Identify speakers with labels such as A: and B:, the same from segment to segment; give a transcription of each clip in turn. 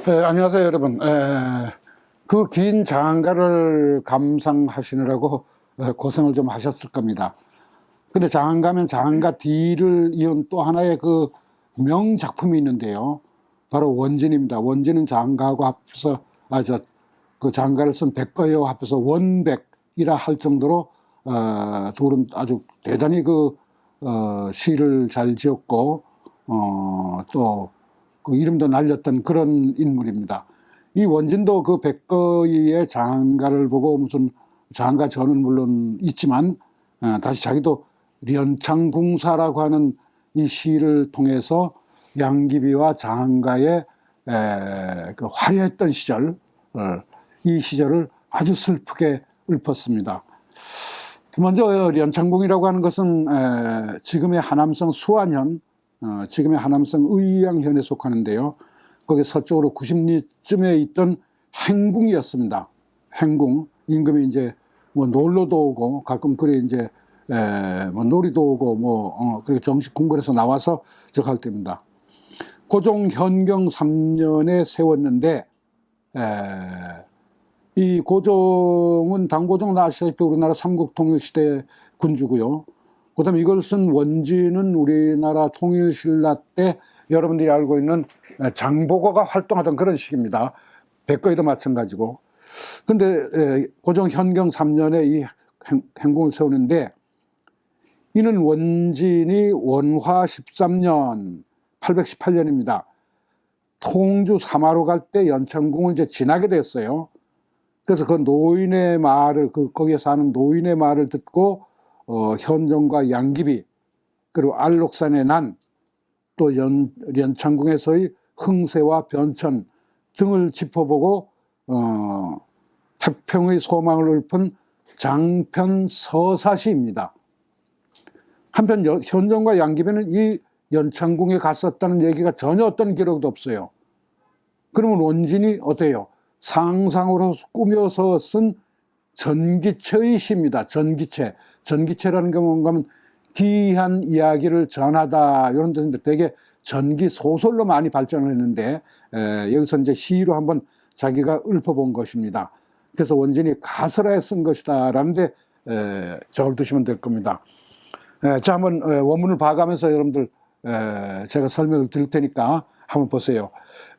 A: 안녕하세요, 여러분. 그 긴 장가를 감상하시느라고 고생을 좀 하셨을 겁니다. 근데 장가면 장가 뒤를 이은 또 하나의 그 명작품이 있는데요. 바로 원진입니다. 원진은 장가하고 합해서, 그 장가를 쓴 백거와 합해서 원백이라 할 정도로, 둘은 아주 대단히 시를 잘 지었고, 또 그 이름도 날렸던 그런 인물입니다. 이 원진도 그 백거이의 장가를 보고 무슨 장가 전은 물론 있지만 다시 자기도 련창궁사라고 하는 이 시를 통해서 양귀비와 장가의 그 화려했던 시절, 이 시절을 아주 슬프게 읊었습니다. 먼저 련창궁이라고 하는 것은 지금의 하남성 수안현, 지금의 하남성 의양현에 속하는데요. 거기 서쪽으로 90리쯤에 있던 행궁이었습니다. 행궁. 임금이 이제 뭐 놀러도 오고 가끔 그래 이제 뭐 놀이도 오고 그렇게 정식 궁궐에서 나와서 적할 때입니다. 고종 현경 3년에 세웠는데 이 고종은 당고종은 아시다시피 우리나라 삼국통일시대 군주고요. 그 다음에 이걸 쓴 원진은 우리나라 통일신라 때 여러분들이 알고 있는 장보고가 활동하던 그런 시기입니다. 백거이도 마찬가지고. 근데 고종 현경 3년에 이 행궁을 세우는데 이는 원진이 원화 13년 818년입니다. 통주 사마로 갈 때 연창궁을 이제 지나게 됐어요. 그래서 그 노인의 말을 거기에 사는 노인의 말을 듣고 현종과 양귀비 그리고 알록산의 난 또 련창궁에서의 흥세와 변천 등을 짚어보고 태평의 소망을 읊은 장편서사시입니다. 한편 현종과 양귀비는 이 연창궁에 갔었다는 얘기가 전혀 어떤 기록도 없어요. 그러면 원진이 어때요? 상상으로 꾸며서 쓴 전기체의 시입니다. 전기체라는 게 뭔가 하면 기이한 이야기를 전하다 이런 뜻인데 되게 전기 소설로 많이 발전을 했는데 여기서 이제 시로 한번 자기가 읊어본 것입니다. 그래서 원진이 가설하에 쓴 것이다 라는데 적어두시면 될 겁니다. 자, 한번 원문을 봐가면서 여러분들 제가 설명을 드릴 테니까 한번 보세요.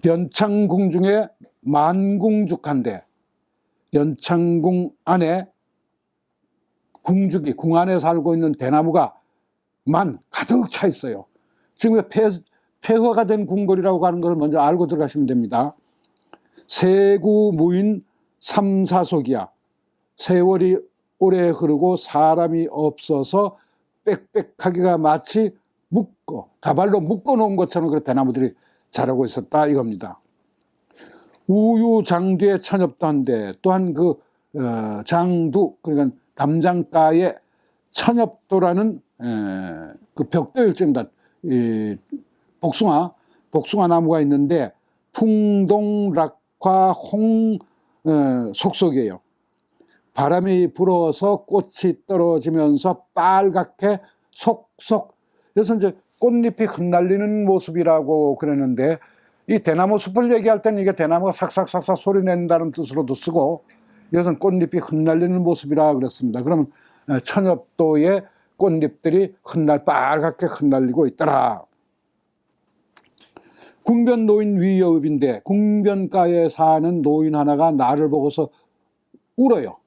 A: 연창궁 중에 만궁죽한데 연창궁 안에 궁죽이 궁 안에 살고 있는 대나무가 가득 차 있어요. 지금 폐허가 된 궁궐이라고 하는 걸 먼저 알고 들어가시면 됩니다. 세구 무인 삼사속이야. 세월이 오래 흐르고 사람이 없어서 빽빽하기가 마치 다발로 묶어 놓은 것처럼 그런 대나무들이 자라고 있었다 이겁니다. 우유장뒤에 천엽도 한데 또한 장두 그러니까 담장가에 천엽도라는 그 벽돌일지입니다. 복숭아 나무가 있는데 풍동락화 홍 속속이에요. 바람이 불어서 꽃이 떨어지면서 빨갛게 속속. 그래서 이제 꽃잎이 흩날리는 모습이라고 그랬는데 이 대나무 숲을 얘기할 때는 이게 대나무가 삭삭삭삭 소리 낸다는 뜻으로도 쓰고 이것은 꽃잎이 흩날리는 모습이라 그랬습니다. 그러면 천엽도에 꽃잎들이 빨갛게 흩날리고 있더라. 궁변 노인 위여읍인데 궁변가에 사는 노인 하나가 나를 보고서 울어요.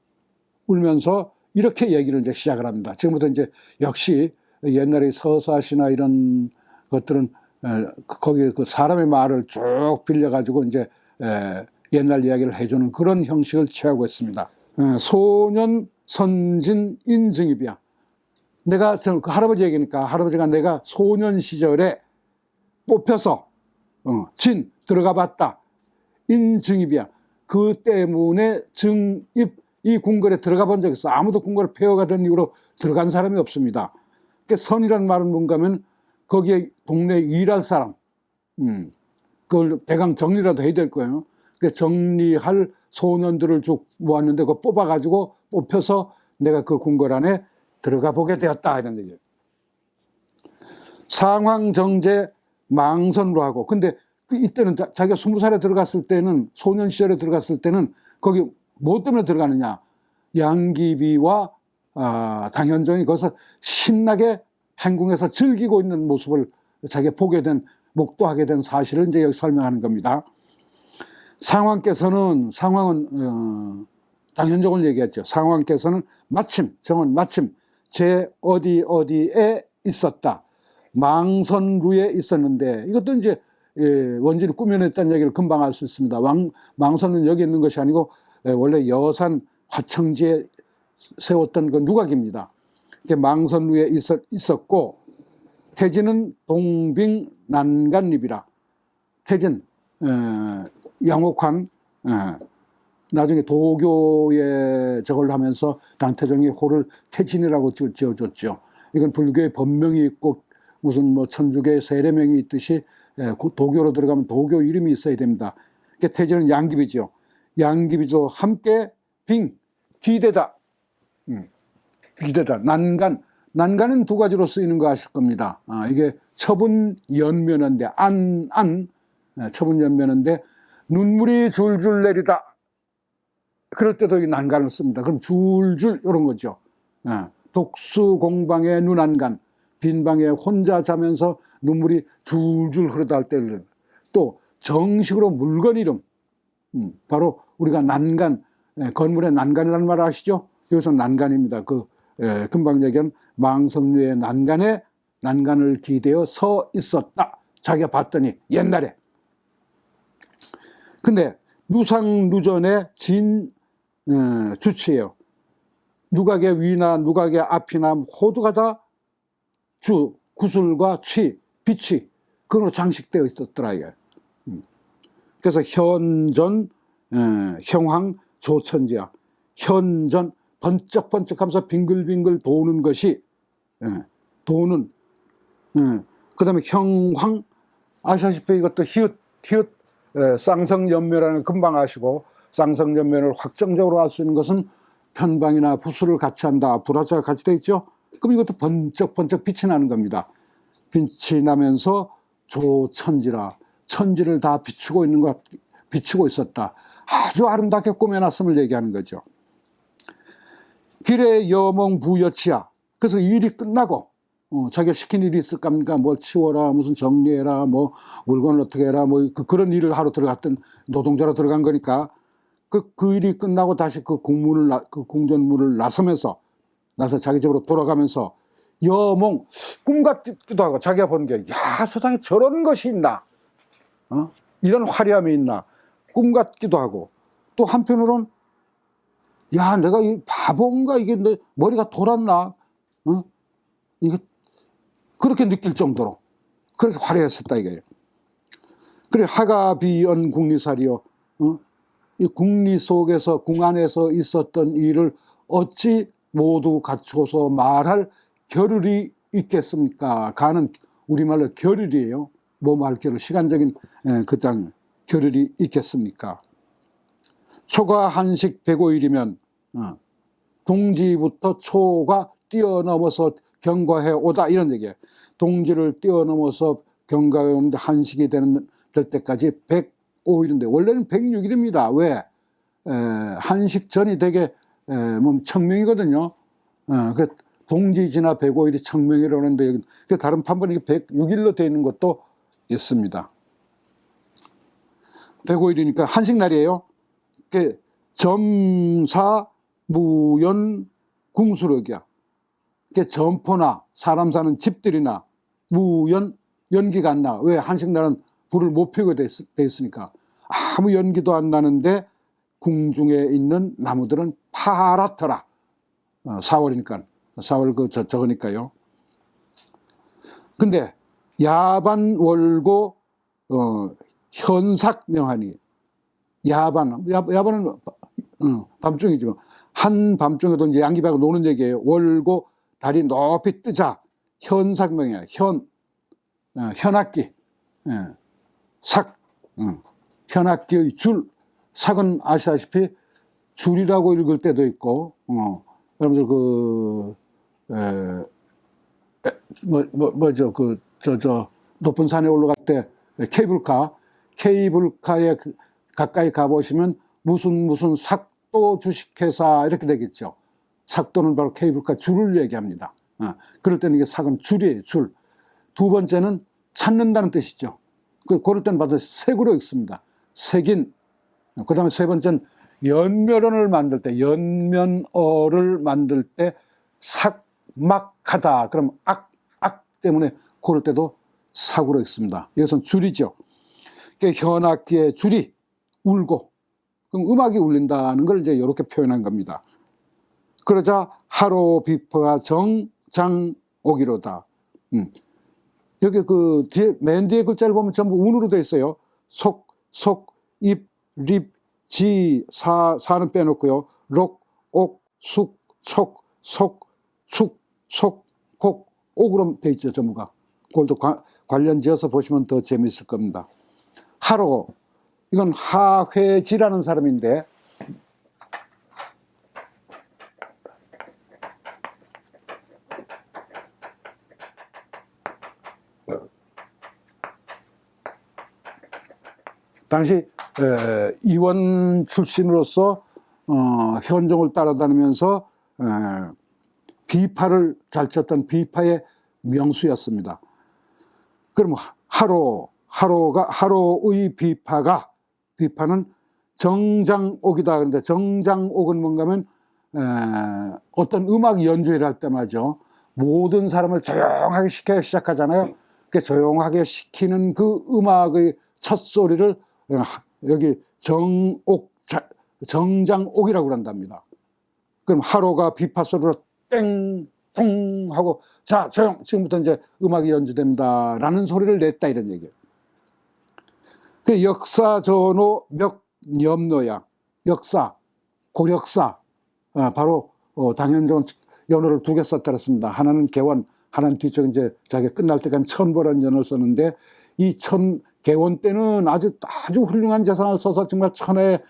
A: 울면서 이렇게 얘기를 이제 시작을 합니다. 지금부터 이제 역시 옛날에 서사시나 이런 것들은 거기에 그 사람의 말을 쭉 빌려가지고 이제 옛날 이야기를 해주는 그런 형식을 취하고 있습니다. 소년 선진 인증입이야. 내가 그 할아버지 얘기니까 할아버지가 내가 소년 시절에 뽑혀서 들어가 봤다. 인증입이야. 그 때문에 이 궁궐에 들어가 본 적이 있어. 아무도 궁궐에 폐허가 된 이후로 들어간 사람이 없습니다. 그러니까 선이라는 말은 뭔가 하면 거기에 동네에 일할 사람, 그걸 대강 정리라도 해야 될 거예요. 그러니까 정리할 소년들을 쭉 모았는데 그거 뽑아가지고 뽑혀서 내가 그 궁궐 안에 들어가 보게 되었다 이런 얘기예요. 상황 정제 망선으로 하고 근데 이때는 자기가 20살에 들어갔을 때는, 소년 시절에 들어갔을 때는 거기 뭐 때문에 들어가느냐, 양귀비와 당현종이 거기서 신나게 행궁에서 즐기고 있는 모습을 자기가 보게 된, 목도하게 된 사실을 이제 여기 설명하는 겁니다. 상왕은 당현종을 얘기했죠. 상왕께서는 마침, 정은 마침 제 어디에 있었다. 망선루에 있었는데, 이것도 이제 원진이 꾸며냈다는 얘기를 금방 알 수 있습니다. 망선은 여기 있는 것이 아니고 원래 여산 화청지에 세웠던 그 누각입니다. 망선루에 있었고, 태진은 동빙난간립이라. 태진, 양옥환, 나중에 도교에 저걸 하면서 당태종이 호를 태진이라고 지어줬죠. 이건 불교의 법명이 있고 무슨 뭐 천주교의 세례명이 있듯이 도교로 들어가면 도교 이름이 있어야 됩니다. 그러니까 태진은 양귀비죠. 양귀비도 함께 기대다. 기대다. 난간은 두 가지로 쓰이는 거 아실 겁니다. 이게 처분연면인데, 처분연면인데, 눈물이 줄줄 내리다. 그럴 때도 이 난간을 씁니다. 그럼 줄줄 이런 거죠. 독수공방의 눈안간, 빈방에 혼자 자면서 눈물이 줄줄 흐르다 할 때를, 또 정식으로 물건 이름, 바로 우리가 난간, 건물의 난간이라는 말 아시죠? 여기서 난간입니다. 금방 얘기한 망선루의 난간에 난간을 기대어 서 있었다. 자기가 봤더니 옛날에. 근데 누상누전의 주치예요. 누각의 위나 누각의 앞이나 모두가 다 구슬과 빛이 그걸로 장식되어 있었더라 이게. 그래서 현전, 형황, 조천지야. 현전 번쩍번쩍하면서 빙글빙글 도는 것이, 도는. 그다음에 형황, 아시다시피 이것도 히읗 쌍성연묘라는 금방 아시고, 쌍성연묘를 확정적으로 알 수 있는 것은 편방이나 부수를 같이 한다, 불화자가 같이 돼 있죠. 그럼 이것도 번쩍번쩍 빛이 나는 겁니다. 빛이 나면서 조천지라, 천지를 다 비추고 있는 것, 비추고 있었다. 아주 아름답게 꾸며놨음을 얘기하는 거죠. 길에 여몽부여치야. 그래서 일이 끝나고, 자기가 시킨 일이 있을 겁니까? 뭘 치워라, 무슨 정리해라, 뭐 물건을 어떻게 해라, 뭐 그런 일을 하러 들어갔던 노동자로 들어간 거니까, 그 일이 끝나고 다시 그 궁전문을 나서 자기 집으로 돌아가면서 여몽, 꿈 같기도 하고, 자기가 본 게, 야, 세상에 저런 것이 있나? 이런 화려함이 있나? 꿈 같기도 하고, 또 한편으로는, 야, 내가 이 바본가? 이게 내 머리가 돌았나? 이게, 그렇게 느낄 정도로, 그렇게 화려했었다, 이거예요. 그래, 하가비연 국리살이요. 이 국리 속에서, 궁 안에서 있었던 일을 어찌 모두 갖추어서 말할 겨를이 있겠습니까? 가는 우리말로 겨를이에요. 뭐말 겨를, 시간적인 그 땅 겨를이 있겠습니까? 초가 한식 105일이면 동지부터 초가 뛰어넘어서 경과해 오다, 이런 얘기예요. 동지를 뛰어넘어서 경과해 오는데 한식이 될 때까지 105일인데 원래는 106일입니다. 왜? 한식 전이 되게 청명이거든요. 그 동지 지나 105일이 청명이라고 하는데, 다른 판본이 106일로 되어 있는 것도 있습니다. 105일이니까 한식날이에요. 점사 무연 궁수력이야. 점포나 사람 사는 집들이나 무연, 연기가 안 나. 왜? 한식날은 불을 못 피우게 돼 있으니까. 아무 연기도 안 나는데 궁중에 있는 나무들은 파랗더라. 4월이니까. 4월 저거니까요. 근데 야반월고 현삭명하니, 야반은 밤중이죠. 한밤중에도 이제 양귀비하고 노는 얘기예요. 월고 달이 높이 뜨자 현삭명이야. 현악기, 삭, 현악기의 줄. 삭은 아시다시피 줄이라고 읽을 때도 있고, 여러분들 높은 산에 올라갈 때 케이블카 케이블카에 가까이 가보시면 무슨 삭도 주식회사 이렇게 되겠죠. 삭도는 바로 케이블카 줄을 얘기합니다. 그럴 때는 이게 삭은 줄이에요, 줄. 두 번째는 찾는다는 뜻이죠. 그럴 때는 바로 색으로 읽습니다. 색인. 그 다음에 세 번째는 연면어를 만들 때, 연면어를 만들 때 삭막하다. 그럼 악 때문에 그럴 때도 삭으로 읽습니다. 이것은 줄이죠. 현악기의 줄이 울고, 그럼 음악이 울린다는 걸 이제 이렇게 표현한 겁니다. 그러자 하로 비퍼가 정장오기로다. 여기 그 뒤에, 맨 뒤에 글자를 보면 전부 운으로 되어 있어요. 속, 입, 립, 지, 사는 빼놓고요. 록, 옥, 숙, 촉, 속, 축, 속, 곡, 옥으로 되어 있죠, 전부가. 그걸도 관련 지어서 보시면 더 재미있을 겁니다. 하로, 이건 하회지라는 사람인데, 당시 이원 출신으로서 현종을 따라다니면서 비파를 잘 쳤던 비파의 명수였습니다. 그럼 하로의 비파는 정장옥이다. 그런데 정장옥은 뭔가 하면 어떤 음악 연주를 할 때 말이죠. 모든 사람을 조용하게 시켜야 시작하잖아요. 그 조용하게 시키는 그 음악의 첫 소리를 여기 정장옥이라고 그런답니다. 그럼 하로가 비파 소리로 땡 하고 자 조용, 지금부터 이제 음악이 연주됩니다 라는 소리를 냈다 이런 얘기예요. 그 역사 전호 멱염노야. 역사 고력사, 바로 당현종은 연호를 두 개 썼다 그랬습니다. 하나는 개원, 하나는 뒤쪽 이제 자기가 끝날 때까지 천보라는 연호를 썼는데, 이 개원 때는 아주 훌륭한 재상을 써서 정말 천의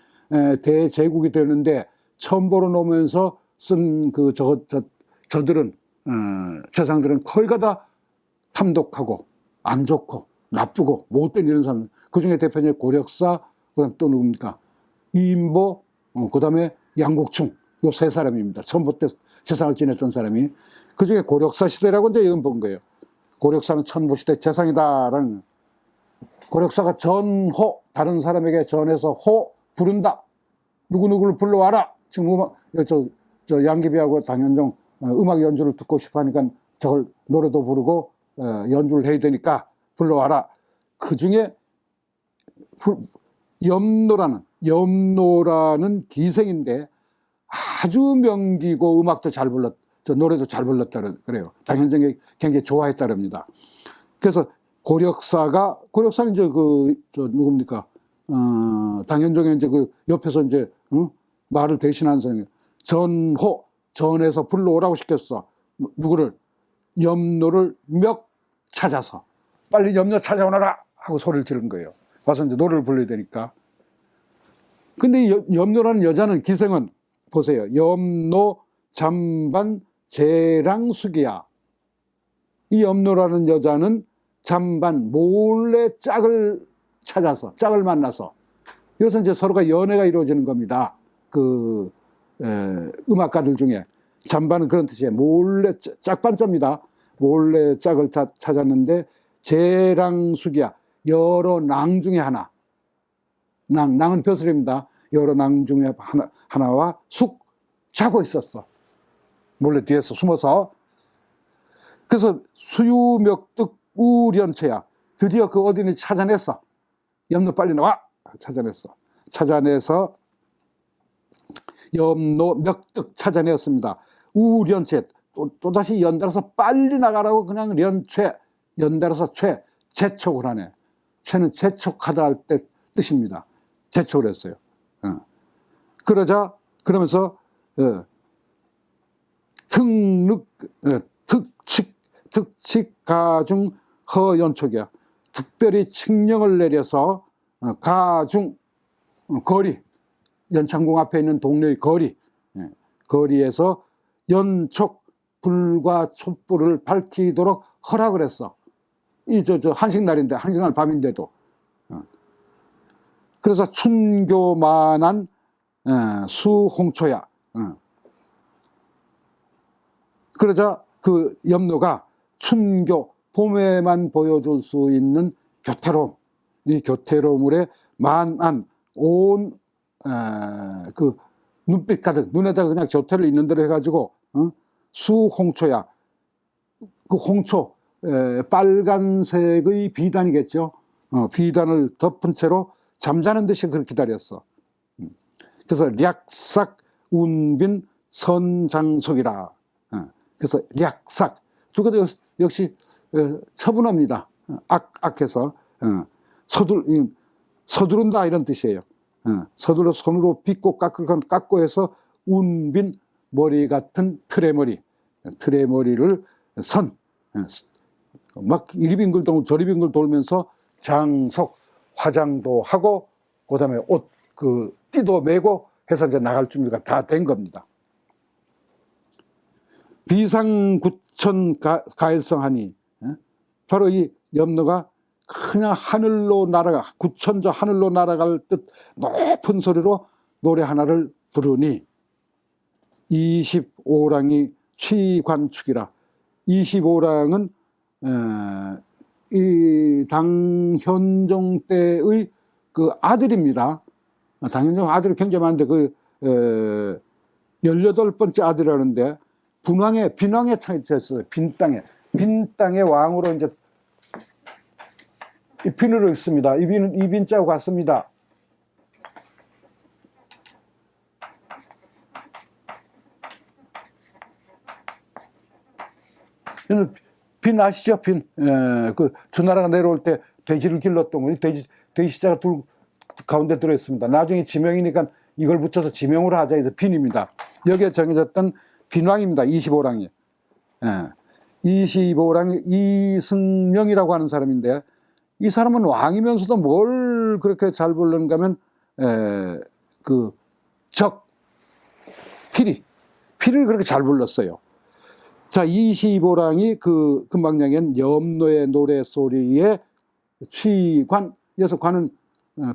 A: 대제국이 되는데, 천보로 놓으면서 쓴 저들은 재상들은 거의 다 탐독하고 안 좋고 나쁘고 못된 이런 사람. 그 중에 대표적인 고력사, 그다음 또 누굽니까? 이인보, 그다음에 양국충, 요 세 사람입니다. 천보 때 재상을 지냈던 사람이. 그 중에 고력사 시대라고 이제 이건 본 거예요. 고력사는 천보 시대 재상이다라는. 고력사가 전호, 다른 사람에게 전해서 호 부른다. 누구누구를 불러와라. 지금 저 양귀비하고 당현종 음악 연주를 듣고 싶어 하니까 저걸 노래도 부르고 연주를 해야 되니까 불러와라. 그 중에 염노라는 기생인데 아주 명기고 음악도 잘 저 노래도 잘 불렀다 그래요. 당현종이 굉장히 좋아했다 그럽니다. 그래서 고력사는 이제 누굽니까? 당현종이 이제 그 옆에서 이제 말을 대신하는 사람이에요. 전해서 불러오라고 시켰어. 누구를? 염노를 찾아서 빨리 염노 찾아오너라 하고 소리를 지른 거예요. 와서 이제 노래를 불러야 되니까. 근데 염노라는 여자는 기생은 보세요. 염노 잠반 재랑숙이야. 이 염노라는 여자는 잠반 몰래 짝을 만나서, 이것은 이제 서로가 연애가 이루어지는 겁니다. 음악가들 중에 잠반은 그런 뜻이에요. 몰래 짝반자입니다. 몰래 짝을 찾았는데 재랑숙이야. 여러 낭 중에 하나. 낭은 벼슬입니다. 여러 낭 중에 하나와 자고 있었어. 몰래 뒤에서 숨어서. 그래서 수유멱득 우련체야. 드디어 그 어딘지 찾아냈어. 염노 빨리 나와. 찾아내서 염노 멱득 찾아내었습니다. 우련체, 또다시 연달아서 빨리 나가라고 그냥 연달아서 재촉을 하네. 채는 재촉하다 할 때 뜻입니다. 재촉을 했어요. 그러면서 특칙 가중 허연촉이야. 특별히 칙령을 내려서 가중 거리, 연창궁 앞에 있는 동네의 거리에서 연촉 불과 촛불을 밝히도록 허락을 했어. 한식날 밤인데도. 그래서 춘교만한 수홍초야. 그러자 그 염노가 춘교, 봄에만 보여줄 수 있는 교태로움, 이 교태로움에 만한 온 그 눈빛 가득, 눈에다가 그냥 교태를 있는 대로 해가지고 수홍초야. 그 홍초, 빨간색의 비단이겠죠. 비단을 덮은 채로 잠자는 듯이 그렇게 기다렸어. 그래서 략삭 운빈 선장속이라. 그래서 략삭, 두 개도 역시 처분합니다. 악해서 서두른다 이런 뜻이에요. 서둘러 손으로 빗고 깎고 해서 운빈 머리 같은 틀의 머리를 막 이리 빙글 돌고 저리 빙글 돌면서 장속, 화장도 하고 그다음에 옷 띠도 메고 해서 이제 나갈 준비가 다 된 겁니다. 비상구천 가일성하니, 바로 이 염노가 그냥 하늘로 구천저 하늘로 날아갈 듯 높은 소리로 노래 하나를 부르니 25랑이 취관축이라. 25랑은 이 당현종 때의 그 아들입니다. 당현종 아들이 굉장히 많은데 18번째 아들이라는데 빈왕에 창했어요. 빈 땅의 왕으로 이제 이 빈으로 있습니다. 이 빈자고 같습니다. 빈 아시죠? 빈. 그 주나라가 내려올 때 돼지를 길렀던 거, 돼지자가 가운데 들어있습니다. 나중에 지명이니까 이걸 붙여서 지명으로 하자 해서 빈입니다. 여기에 정해졌던 빈왕입니다. 25랑이. 25랑이 이승령이라고 하는 사람인데, 이 사람은 왕이면서도 뭘 그렇게 잘 부르는가 하면 피리를 그렇게 잘 불렀어요. 자, 25랑이 그 금방장엔 염노의 노래소리에 취관, 여기서 관은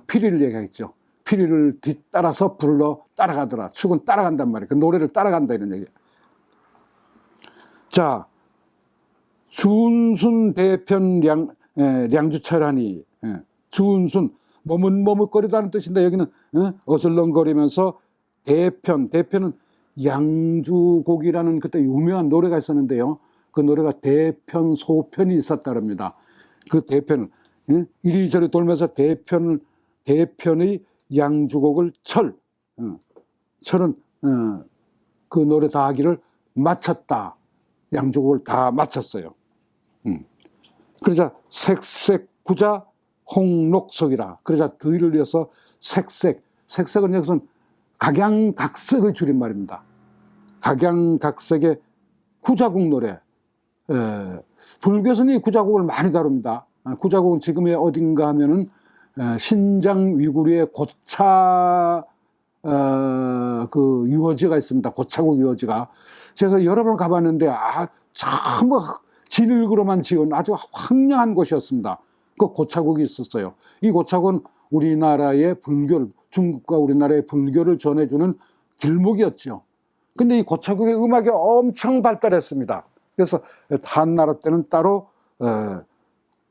A: 피리를 얘기하겠죠. 피리를 뒤따라서 불러 따라가더라. 축은 따라간단 말이에요. 그 노래를 따라간다 이런 얘기예요. 자, 준순 대편 량주철하니, 준순 머뭇머뭇거리다는 뜻인데 여기는 어슬렁거리면서 대편은 양주곡이라는 그때 유명한 노래가 있었는데요. 그 노래가 대편 소편이 있었다 그럽니다. 그 대편을 이리저리 돌면서 대편의 양주곡을 철은 그 노래 다 하기를 마쳤다. 양주곡을 다 마쳤어요. 그러자 색색구자 홍록석이라. 그러자 더위를 이어서 색색은 여기서는 각양각색의 줄임말입니다. 각양각색의 구자국 노래. 불교에서는 이 구자국을 많이 다룹니다. 구자국은 지금의 어딘가 하면은 신장 위구르의 고차 그 유어지가 있습니다. 고차국 유어지가. 제가 여러 번 가봤는데 참 진흙으로만 지은 아주 황량한 곳이었습니다. 그 고차국이 있었어요. 이 고차국은 우리나라의 중국과 우리나라의 불교를 전해주는 길목이었죠. 근데 이 고차국의 음악이 엄청 발달했습니다. 그래서 한나라 때는 따로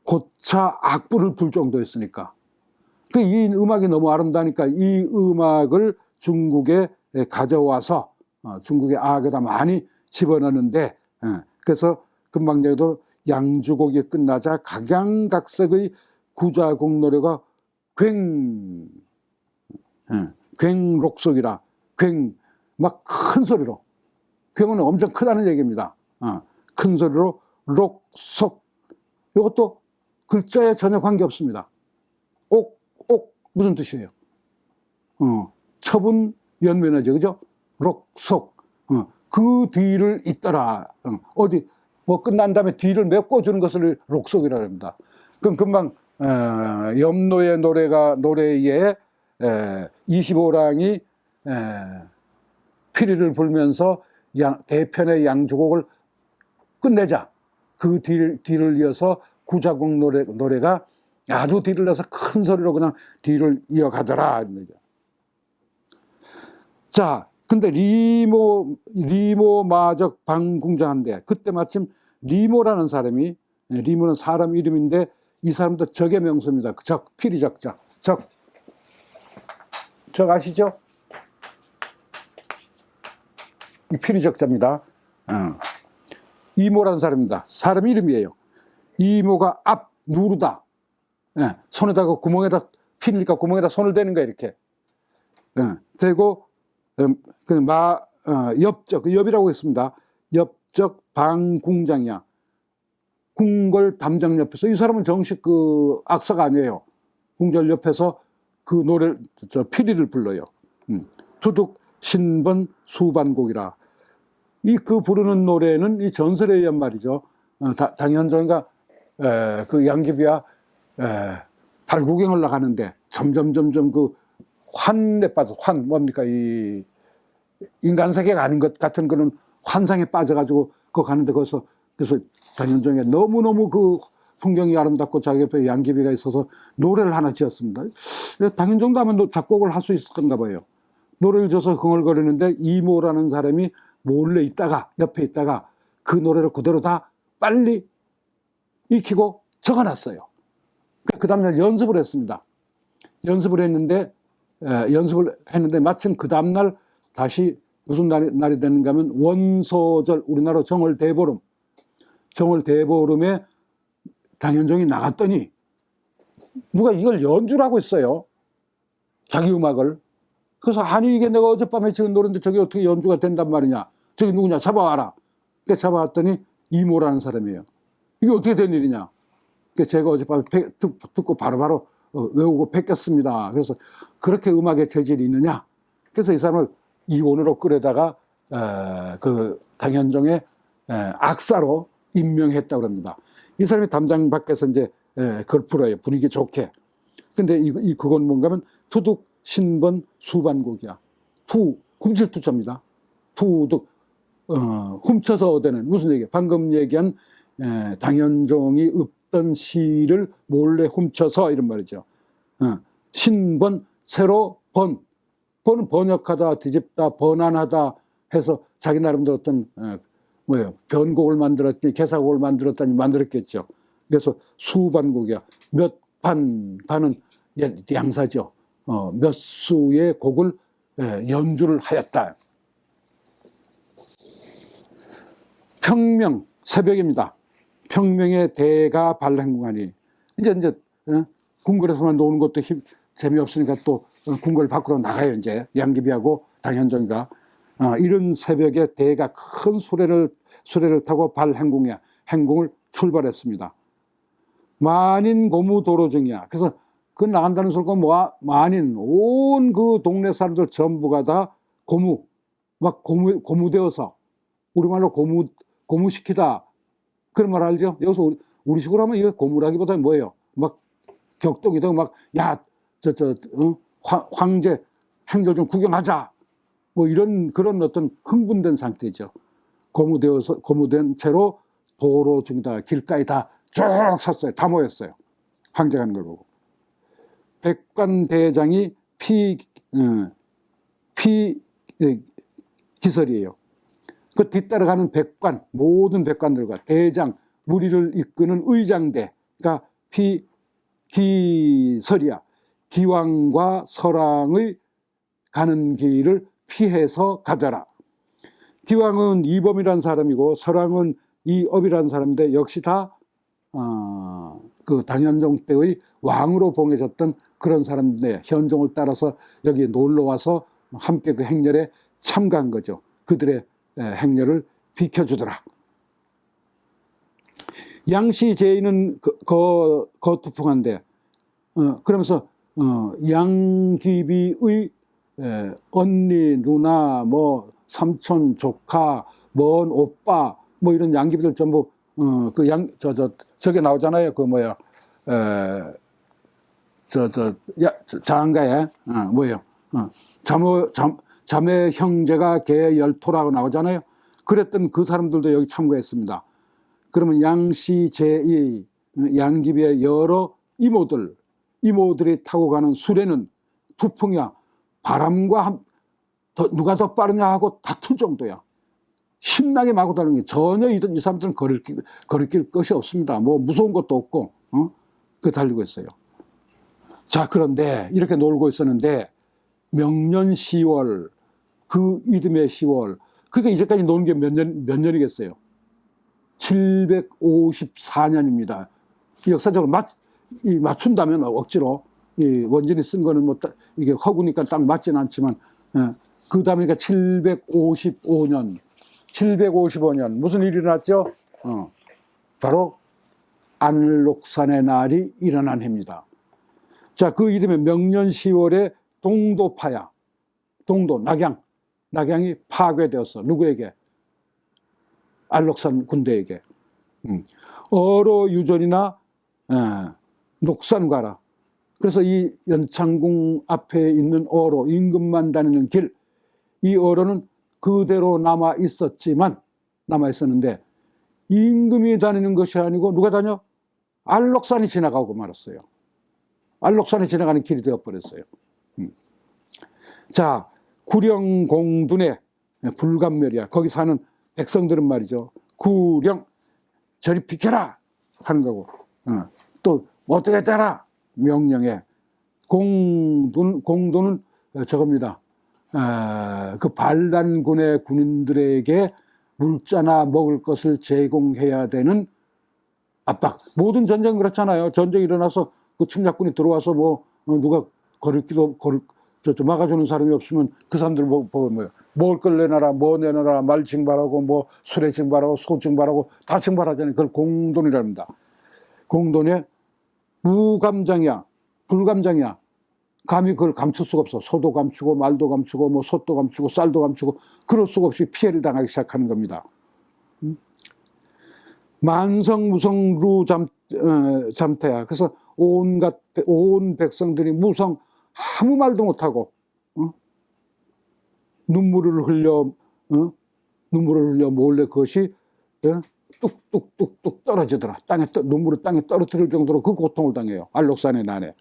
A: 고차 악부를 불 정도였으니까. 이 음악이 너무 아름다우니까 이 음악을 중국에 가져와서 중국의 악에다 많이 집어넣는데, 그래서 금방 얘기도 양주곡이 끝나자 각양각색의 구자곡 노래가 괭록속이라. 막 큰 소리로. 괭은 엄청 크다는 얘기입니다. 큰 소리로 록속. 이것도 글자에 전혀 관계없습니다. 옥 무슨 뜻이에요? 처분 연면하죠. 그죠? 록속. 그 뒤를 잇더라. 어디 뭐 끝난 다음에 뒤를 메꿔주는 것을 록속이라고 합니다. 그럼 금방 염노의 노래에 25랑이 피리를 불면서 대편의 양주곡을 끝내자. 그 뒤를 이어서 구자곡 노래가 아주 뒤를 내서 큰 소리로 그냥 뒤를 이어가더라. 자, 근데 리모마적 방궁장한데 그때 마침 리모라는 사람이, 리모는 사람 이름인데 이 사람도 적의 명수입니다. 적, 피리적자. 적 아시죠? 이 피리적자입니다. 이모라는 사람입니다. 사람 이름이에요. 이모가 앞 누르다. 손에다가 구멍에다, 피니까 구멍에다 손을 대는 거야, 이렇게. 대고, 엽적, 엽이라고 했습니다. 엽적 방궁장이야. 궁궐 담장 옆에서, 이 사람은 정식 그 악사가 아니에요. 궁궐 옆에서 그 노래를, 피리를 불러요. 두둑 신번 수반곡이라. 그 부르는 노래는 이 전설에 의한 말이죠. 당현종이가 그 양귀비와 달구경을 나가는데 점점 그 환에 빠져, 뭡니까, 이 인간 세계가 아닌 것 같은 그런 환상에 빠져가지고 그거 가는데 그래서 당현종이 너무너무 그 풍경이 아름답고 자기 옆에 양귀비가 있어서 노래를 하나 지었습니다. 당현종도 아마 작곡을 할 수 있었던가 봐요. 노래를 지어서 흥얼거리는데 이모라는 사람이 몰래 있다가, 옆에 있다가 그 노래를 그대로 다 빨리 익히고 적어놨어요. 그 다음날 연습을 했습니다. 연습을 했는데 마침 그 다음날 다시 무슨 날이 되는가 하면 원소절, 우리나라 정월대보름에 당현종이 나갔더니 누가 이걸 연주를 하고 있어요. 자기 음악을. 그래서 아니 이게 내가 어젯밤에 지은 노래인데 저게 어떻게 연주가 된단 말이냐. 저기 누구냐 잡아와라. 그러니까 잡아왔더니 이모라는 사람이에요. 이게 어떻게 된 일이냐. 그러니까 제가 어젯밤에 듣고 바로바로 외우고 뺏겼습니다. 그래서 그렇게 음악에 재질이 있느냐. 그래서 이 사람을 이원으로 끌어다가 그 당현종의 악사로 임명했다고 합니다. 이 사람이 담장 밖에서 이제 그걸 불어요. 분위기 좋게. 근데 그건 뭔가 하면 투둑 신번 수반곡이야. 훔칠투자입니다. 투둑, 훔쳐서 얻어낸, 무슨 얘기야? 방금 얘기한 당현종이 읊던 시를 몰래 훔쳐서, 이런 말이죠. 신번, 새로 번은 번역하다, 뒤집다, 번안하다 해서 자기 나름대로 어떤 변곡을 만들었지, 개사곡을 만들었겠죠. 그래서 수반곡이야. 반은 양사죠. 몇 수의 곡을 연주를 하였다. 평명, 새벽입니다. 평명의 대가 발행궁하니. 이제 궁궐에서만 노는 것도 재미없으니까 또 궁궐 밖으로 나가요. 이제 양귀비하고 당현종이가. 이른 새벽에 대가 큰 수레를 타고 행궁을 출발했습니다. 만인 고무 도로 중이야. 그래서 그 나간다는 소리가 만인, 온 그 동네 사람들 전부가 다 고무되어서, 우리말로 고무시키다. 그런 말 알죠? 여기서 우리식으로 하면 이거 고무라기보다 뭐예요? 막 격동이다. 황제 행절 좀 구경하자. 뭐 그런 어떤 흥분된 상태죠. 고무된 채로 도로 중이다. 길가에 다 쭉 섰어요. 다 모였어요. 황제 가는 걸 보고. 백관대장이 기설이에요. 그 뒤따라가는 모든 백관들과 대장, 무리를 이끄는 의장대가 기설이야. 기왕과 서랑의 가는 길을 피해서 가더라. 기왕은 이범이라는 사람이고 서랑은 이업이라는 사람인데 역시 다 그 당현종 때의 왕으로 봉해졌던 그런 사람인데 현종을 따라서 여기 놀러 와서 함께 그 행렬에 참가한 거죠. 그들의 행렬을 비켜주더라. 양씨 제인은 거투풍한데 그러면서 양귀비의 언니, 누나, 뭐 삼촌, 조카, 먼 오빠, 뭐 이런 양귀비들 전부 저게 나오잖아요. 그 장가에 자매 형제가 개 열토라고 나오잖아요. 그랬던 그 사람들도 여기 참가했습니다. 그러면 양씨 제이, 양귀비의 여러 이모들이 타고 가는 수레는 투풍이야. 바람과 누가 더 빠르냐 하고 다툴 정도야. 신나게 마구 다니는 게 전혀 이 사람들은 거리낄 것이 없습니다. 뭐 무서운 것도 없고, 그 달리고 있어요. 자, 그런데 이렇게 놀고 있었는데 명년 10월, 그 이듬해 10월, 그러니까 이제까지 노는 게 몇 년이겠어요? 754년입니다. 역사적으로 맞춘다면 억지로, 이 원진이 쓴 거는 뭐 이게 허구니까 딱 맞지는 않지만, 그 다음에 755년 무슨 일이 일어났죠? 바로 안록산의 날이 일어난 해입니다. 자, 그 이듬해 명년 10월에 동도파야, 낙양이 파괴되었어. 누구에게? 안록산 군대에게. 어로 유전이나 녹산 가라. 그래서 이 연창궁 앞에 있는 어로, 임금만 다니는 길, 이 어로는 그대로 남아 있었는데 임금이 다니는 것이 아니고 누가 다녀? 안록산이 지나가고 말았어요. 안록산이 지나가는 길이 되어버렸어요. 자, 구령공둔의 불감멸이야. 거기 사는 백성들은 말이죠. 구령, 저리 비켜라! 하는 거고. 또, 어떻게 따라! 명령에. 공도는 저겁니다. 그 반란군의 군인들에게 물자나 먹을 것을 제공해야 되는 압박. 모든 전쟁 그렇잖아요. 전쟁이 일어나서 그 침략군이 들어와서 누가 막아주는 사람이 없으면 그 사람들 보고 먹을 걸 내놔라, 뭐 내놔라, 말 징발하고, 뭐 수레 징발하고, 소 징발하고, 다 징발하잖아요. 그걸 공돈이랍니다. 공돈에 무감장이야, 불감장이야. 감히 그걸 감출 수가 없어. 소도 감추고, 말도 감추고, 뭐 솥도 감추고, 쌀도 감추고, 그럴 수가 없이 피해를 당하기 시작하는 겁니다. 만성무성루 잠태야. 그래서 온 백성들이 아무 말도 못하고, 눈물을 흘려 몰래 그것이 뚝뚝뚝뚝 떨어지더라. 눈물을 땅에 떨어뜨릴 정도로 그 고통을 당해요. 안록산의 난에.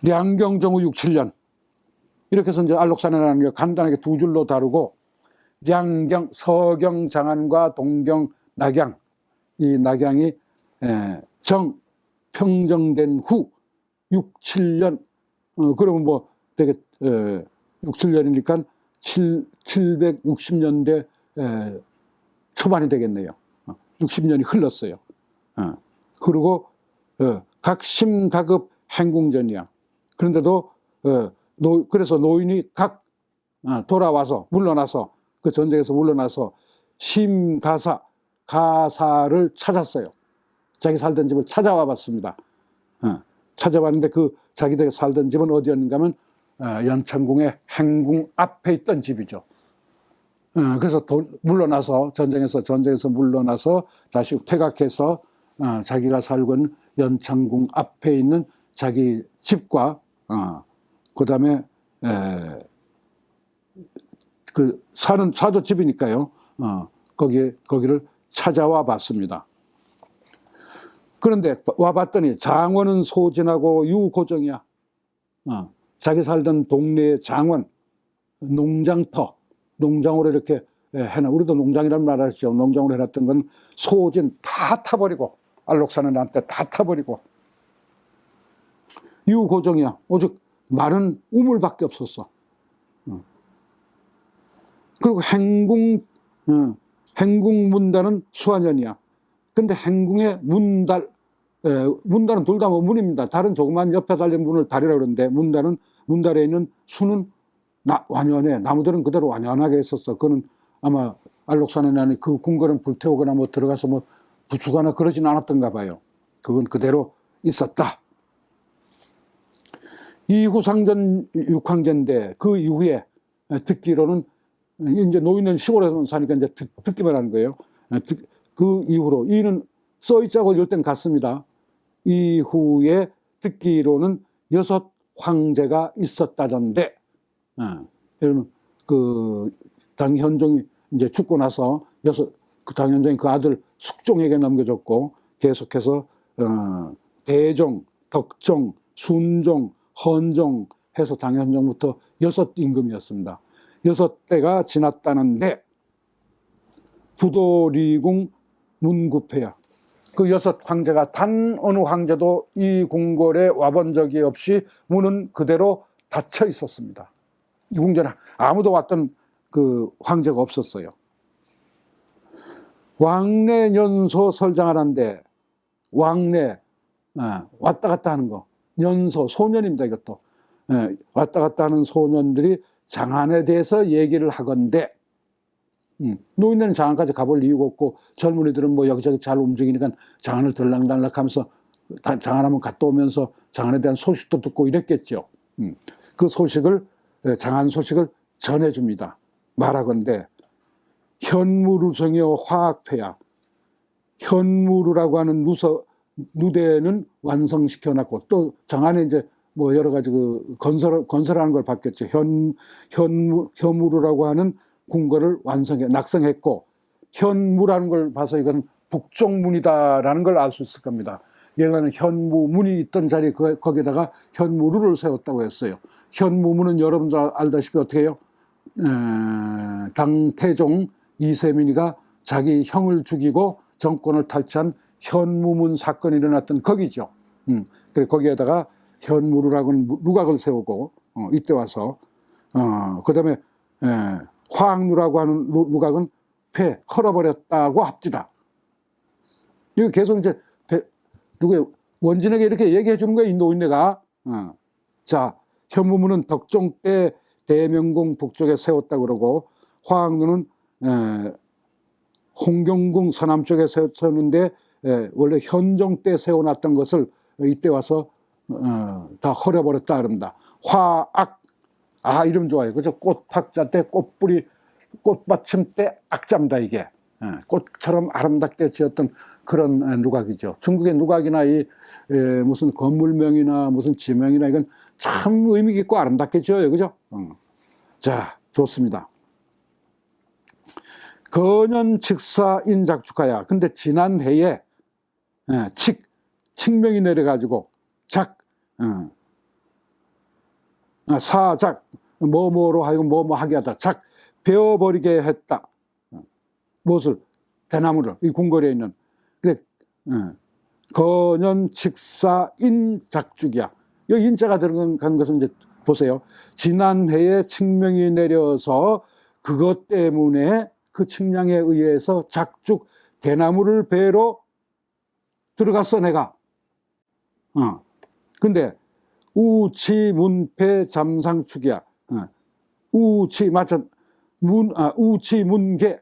A: 량경정후 6, 7년. 이렇게 해서 이제 안록산의 난을 간단하게 두 줄로 다루고, 량경, 서경 장안과 동경 낙양, 이 낙양이 평정된 후 6, 7년, 그러면 뭐 되게 6, 7년이니까 760년대 초반이 되겠네요. 60년이 흘렀어요. 그리고 각심가급 행궁전이야. 그런데도 그래서 노인이 물러나서 그 전쟁에서 물러나서 가사를 찾았어요. 자기 살던 집을 찾아와 봤습니다. 찾아봤는데 그 자기들 살던 집은 어디였는가 하면 연창궁의 행궁 앞에 있던 집이죠. 그래서 전쟁에서 물러나서 다시 퇴각해서 자기가 살고 있는 연창궁 앞에 있는 자기 집과 그 다음에 그 사도 집이니까요. 거기를 찾아와 봤습니다. 그런데 와봤더니 장원은 소진하고 유고정이야. 자기 살던 동네의 장원, 농장으로 이렇게 해놔. 우리도 농장이라는 말 하시죠. 농장으로 해놨던 건 소진 다 타버리고, 안록산에 난때 다 타버리고. 유고정이야. 오직 마른 우물밖에 없었어. 그리고 행궁 문단은 수화년이야. 근데 행궁의 문단은 둘 다 문입니다. 다른 조그만 옆에 달린 문을 달이라고 그러는데 문달에 있는 수는 완연해. 나무들은 그대로 완연하게 있었어. 그거는 아마 안록산에 난이 그 궁궐은 불태우거나 뭐 들어가서 뭐 부수거나 그러진 않았던가 봐요. 그건 그대로 있었다. 이후 상전 6황제인데 그 이후에 듣기로는 이제 노인은 시골에서 사니까 이제 듣기만 하는 거예요. 그 이후로 이는 써있자고 이럴 땐 같습니다. 이후에 듣기로는 6 황제가 있었다던데, 여러분 그 당현종이 이제 죽고 나서 그 당현종이 그 아들 숙종에게 넘겨줬고 계속해서 대종, 덕종, 순종, 헌종 해서 당현종부터 6임금이었습니다. 6대가 지났다는데 부도리궁 문구패야. 그 6 황제가 단 어느 황제도 이 궁궐에 와본 적이 없이 문은 그대로 닫혀 있었습니다. 이 궁전에 아무도 왔던 그 황제가 없었어요. 왕래 연소 설장하는데 왕래 왔다 갔다 하는 거 연소 소년입니다. 이것도 왔다 갔다 하는 소년들이 장안에 대해서 얘기를 하건대 노인네는 장안까지 가볼 이유가 없고 젊은이들은 뭐 여기저기 잘 움직이니까 장안을 들락날락하면서 장안 한번 갔다 오면서 장안에 대한 소식도 듣고 이랬겠죠. 그 소식을 장안 소식을 전해줍니다. 말하건대 현무루성이여 화학패야. 현무루라고 하는 누대는 완성시켜놨고 또 장안에 이제 뭐 여러 가지 그 건설하는 걸 봤겠죠. 현무루라고 하는 궁궐을 낙성했고 현무라는 걸 봐서 이건 북쪽문이다라는 걸 알 수 있을 겁니다. 예전에는 현무문이 있던 자리 거기다가 현무루를 세웠다고 했어요. 현무문은 여러분들 알다시피 어떻게 해요? 당태종 이세민이가 자기 형을 죽이고 정권을 탈취한 현무문 사건이 일어났던 거기죠. 그래서 거기에다가 현무루라고 하는 누각을 세우고 이때 와서 그 다음에 화학루라고 하는 누각은 헐어버렸다고 합디다. 이거 계속 이제 누구의 원진에게 이렇게 얘기해 주는 거야, 이 노인네가. 자, 현무문은 덕종 때 대명궁 북쪽에 세웠다고 그러고 화학루는 홍경궁 서남쪽에 세웠는데 원래 현종 때 세워놨던 것을 이때 와서 다 헐어버렸다 그럽니다. 화악, 이름 좋아요. 그죠? 꽃학자 때 꽃뿌리, 꽃받침 때 악자입니다, 이게. 꽃처럼 아름답게 지었던 그런 누각이죠. 중국의 누각이나 무슨 건물명이나 무슨 지명이나 이건 참 의미 깊고 아름답게 지어요. 그죠? 자, 좋습니다. 거년 직사 인작축하야. 근데 지난 해에 칙명이 내려가지고 사작 뭐뭐로 하여금 뭐뭐 하게 하다 작 베어버리게 했다. 무엇을? 대나무를 이 궁궐에 있는. 그래 거년 직사 인작축이야. 여기 인자가 들어간 것은 이제 보세요. 지난해에 칙명이 내려서 그것 때문에 그 칙량에 의해서 작죽 대나무를 베러 들어갔어 내가. 근데 우치 문패 잠상축이야. 우치 맞아 우치 문계.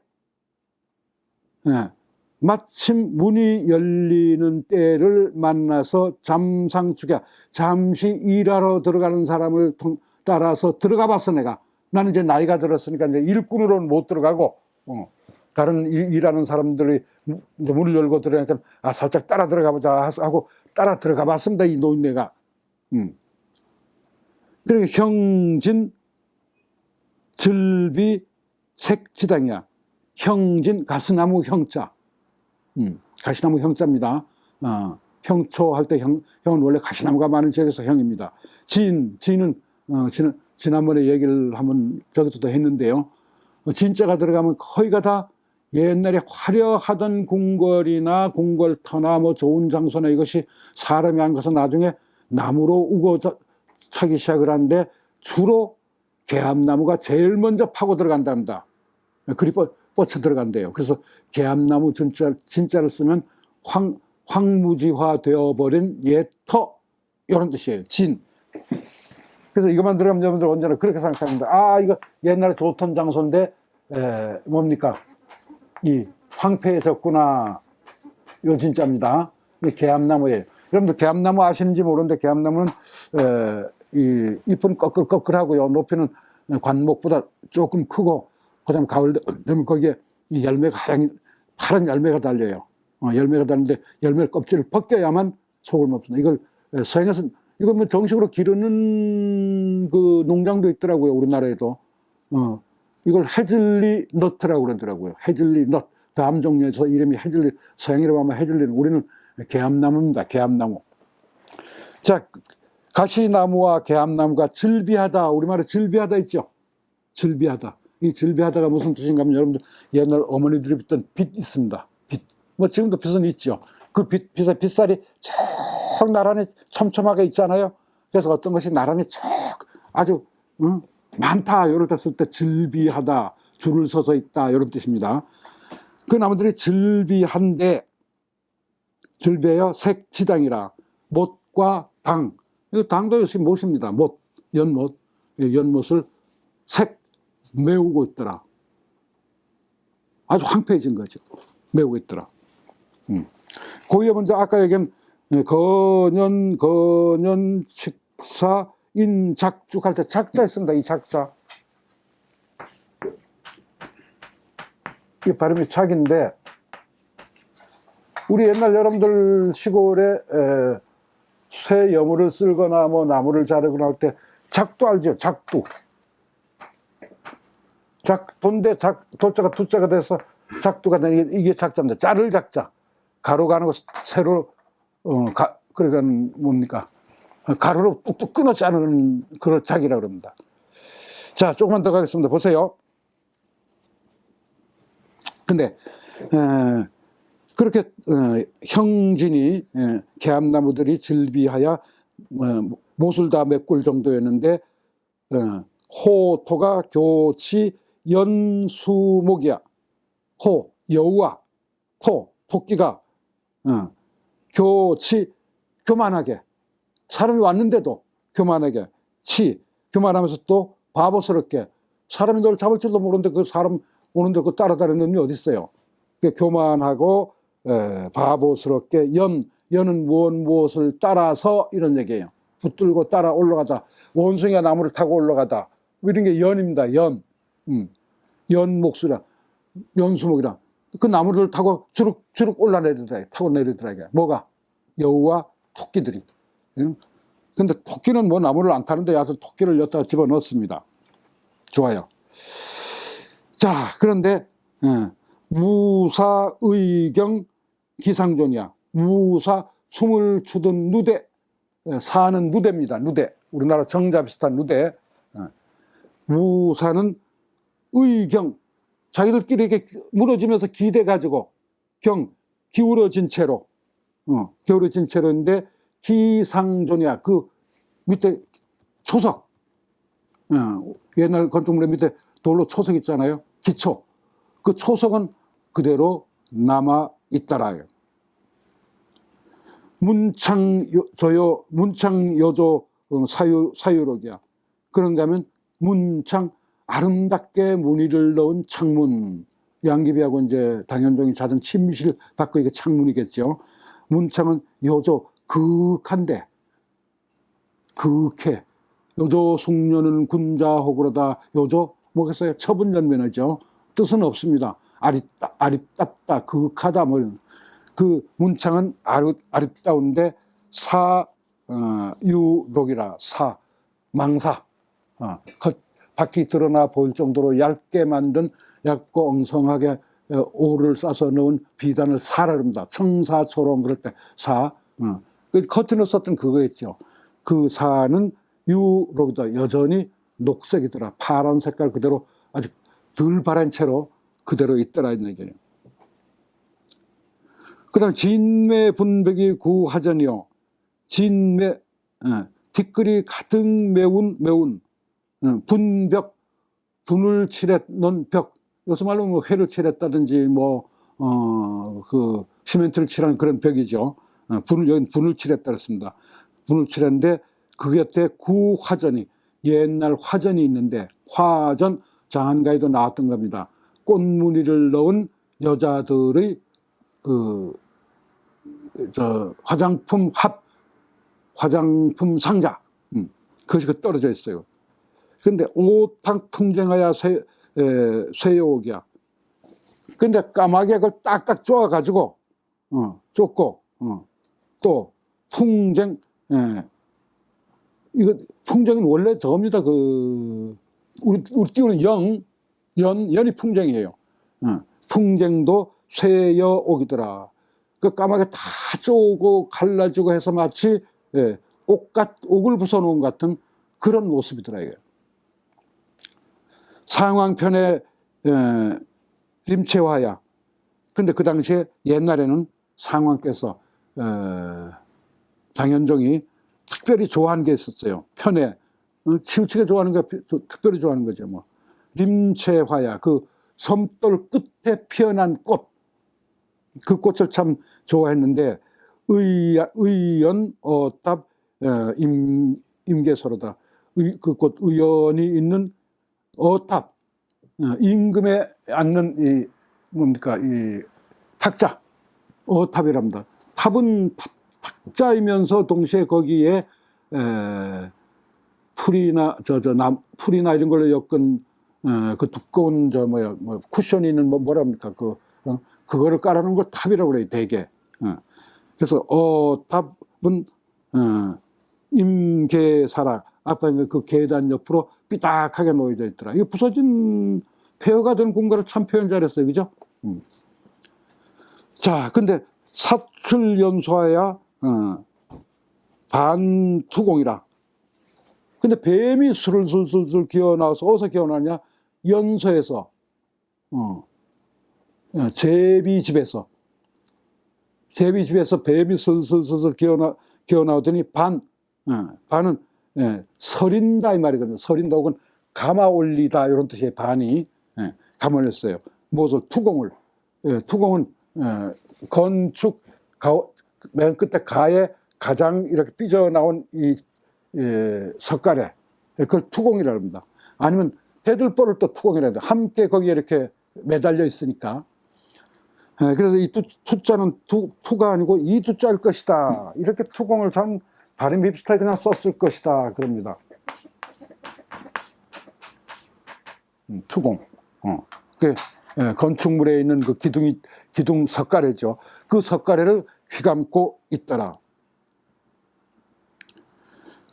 A: 마침 문이 열리는 때를 만나서 잠상축이야. 잠시 일하러 들어가는 사람을 따라서 들어가 봤어 내가. 나는 이제 나이가 들었으니까 이제 일꾼으로는 못 들어가고 다른 일하는 사람들이 이제 문을 열고 들어가니까 살짝 따라 들어가 보자 하고 따라 들어가 봤습니다. 이 노인네가. 그러니까 형진 절비 색지당이야. 형진 가시나무 형자. 가시나무 형자입니다. 형초 할 때 형은 원래 가시나무가 많은 지역에서 형입니다. 진은 지난번에 얘기를 한번 저기서도 했는데요. 진자가 들어가면 거의가 다 옛날에 화려하던 궁궐이나 궁궐터나 뭐 좋은 장소나 이것이 사람이 안 가서 나중에 나무로 우거 차기 시작을 하는데 주로 개암나무가 제일 먼저 파고 들어간답니다. 그리 뻗쳐 들어간대요. 그래서 개암나무 진자를 쓰면 황무지화 되어버린 예터 이런 뜻이에요. 진. 그래서 이것만 들어가면 여러분들 언제나 그렇게 생각합니다. 이거 옛날에 좋던 장소인데 뭡니까? 이 황폐해졌구나. 이거 진짜입니다. 이 개암나무예요. 여러분들 개암나무 아시는지 모르는데 개암나무는 이 잎은 꺼끌꺼끌하고요. 높이는 관목보다 조금 크고 그다음에 가을 되면 거기에 이 열매가 파란 열매가 달려요. 열매가 달리는데 열매 껍질을 벗겨야만 속을 먹습니다. 이걸 서양에서는 이걸 뭐 정식으로 기르는 그 농장도 있더라고요. 우리나라에도. 이걸 해즐리 너트라고 그러더라고요. 해즐리 넛. 다음 종류에서 이름이 해즐리, 서양 이름 아마 해즐리는 우리는 개암나무입니다. 개암나무. 자, 가시나무와 개암나무가 즐비하다. 우리말에 즐비하다 있죠. 즐비하다. 이 즐비하다가 무슨 뜻인가 하면 여러분들 옛날 어머니들이 빚던 빚 있습니다. 빚. 뭐 지금도 빚은 있죠. 그 빗살이 쭉 나란히 촘촘하게 있잖아요. 그래서 어떤 것이 나란히 쭉 아주 많다. 이럴 때 쓸 때 즐비하다. 줄을 서서 있다. 이런 뜻입니다. 그 나무들이 즐비한데 즐비하여 색지당이라. 못과 당. 이 당도 역시 못입니다. 못, 연못. 연못을 색 메우고 있더라. 아주 황폐해진 거죠. 메우고 있더라. 거기에 먼저 아까 얘기한 건연, 식사, 인작죽 할 때 작자 있습니다. 이 작자. 이 발음이 작인데, 우리 옛날 여러분들 시골에 쇠 여물을 쓸거나 뭐 나무를 자르거나 할 때 작두 알죠? 작두. 작두인데 도자가 두자가 돼서 작두가 되는 이게 작자입니다. 자를 작자. 가로 가는 거 세로 그러니까 뭡니까? 가로로 뚝뚝 끊어 자르는 그런 작이라고 합니다. 자, 조금만 더 가겠습니다. 보세요. 근데 그렇게 형진이 개암나무들이 즐비하여 못을 다 메꿀 정도였는데 호토가 교치 연수목이야. 호 여우와 토끼가 교치 교만하게 사람이 왔는데도 교만하게 교만하면서 또 바보스럽게 사람이 널 잡을 줄도 모르는데 그 사람 오는데 그 따라다니는 놈이 어디 있어요? 교만하고 바보스럽게 연은 무엇을 따라서 이런 얘기예요. 붙들고 따라 올라가다. 원숭이가 나무를 타고 올라가다. 이런 게 연입니다. 연목수라 연수목이라. 그 나무를 타고 주룩주룩 올라내리더라. 타고 내리더라. 뭐가? 여우와 토끼들이. 근데 토끼는 뭐 나무를 안 타는데 야들 토끼를 여기다가 집어넣습니다. 좋아요. 자, 그런데 무사 의경 기상존이야. 무사 춤을 추던 누대. 사는 누대입니다. 누대. 우리나라 정자 비슷한 누대. 무사는 의경. 자기들끼리 이렇게 무너지면서 기대가지고 기울어진 채로 기울어진 채로인데 기상존이야. 그 밑에 초석. 옛날 건축물의 밑에 돌로 초석 있잖아요. 기초. 그 초석은 그대로 남아 있더라요. 문창여조 사유록이야. 그런가 하면 문창 아름답게 무늬를 넣은 창문. 양귀비하고 이제 당현종이 자던 침실 밖에 이게 창문이겠죠. 문창은 여조 극한데 극해. 여조 숙녀는 군자호구로다. 여조 뭐겠어요? 처분연면하죠. 뜻은 없습니다. 아리따다 극하다 뭐. 그 문창은 아리따운데 사유록이라 망사. 바퀴 드러나 보일 정도로 얇게 만든 얇고 엉성하게 오를 싸서 넣은 비단을 사라 합니다. 청사초롱 그럴 때 그 커튼을 썼던 그거였죠. 그 사는 유록이다. 여전히 녹색이더라. 파란 색깔 그대로 아주 덜 바란 채로 그대로 있더라 이런 얘기예요. 그 다음 진매 분백이 구하전이요. 진매 티끌이 가득 메운 분벽, 분을 칠했는 벽. 요새 말로 뭐 회를 칠했다든지 그 시멘트를 칠한 그런 벽이죠. 여기 분을 칠했다 그랬습니다. 분을 칠했는데 그 곁에 구화전이 옛날 화전이 있는데 화전 장안가에도 나왔던 겁니다. 꽃무늬를 넣은 여자들의 화장품 상자. 그것이 떨어져 있어요. 근데 오탕 풍쟁하야 쇠요옥이야. 근데 까마귀가 그걸 딱딱 쪼아가지고, 쫓고, 또, 풍쟁, 이거, 풍쟁은 원래 저겁니다. 우리 띄우는 연이 풍쟁이에요. 풍쟁도 쇠여옥이더라. 그 까마귀 다 쪼고 갈라지고 해서 마치, 옥을 부숴놓은 것 같은 그런 모습이더라고요. 상황편에 림체화야. 근데 그 당시에 옛날에는 상왕께서 당현종이 특별히 좋아하는 게 있었어요. 편에 치우치게 좋아하는 게 특별히 좋아하는 거죠. 뭐 림체화야, 그 섬돌 끝에 피어난 꽃, 그 꽃을 참 좋아했는데 의연 어답 임계서로다. 그 꽃 의연이 있는 어탑, 임금에 앉는 이 뭡니까 이 탁자, 어탑이랍니다. 탑은 탁자이면서 동시에 거기에 풀이나 풀이나 이런 걸로 엮은 그 두꺼운 뭐 쿠션이 있는 뭐랍니까 그거를 깔아놓은 걸 탑이라고 그래요, 대개. 그래서 어탑은 임계사라, 아까 그 계단 옆으로 삐딱하게 놓여져 있더라. 이거 부서진 폐허가 된 공간을 참 표현 잘했어요, 그죠? 자, 근데 사출연소하야 반투공이라. 근데 뱀이 술술술술 기어나와서 어디서 기어나냐? 연소에서, 제비집에서 뱀이 술술술술 기어나오더니 반은 서린다 이 말이거든요. 서린다 혹은 감아 올리다 이런 뜻의 반이 감아 올렸어요. 무엇을? 투공을. 투공은 건축 맨 끝에 가에 가장 이렇게 삐져나온 이 석가래, 그걸 투공이라고 합니다. 아니면 대들보를 또 투공이라고 합니다. 함께 거기에 이렇게 매달려 있으니까. 그래서 이 투자는 투가 아니고 이 투자일 것이다. 이렇게 투공을 참 발음이 비슷하게 그냥 썼을 것이다 그럽니다. 투공. 건축물에 있는 그 기둥 석가래죠. 그 석가래를 휘감고 있더라.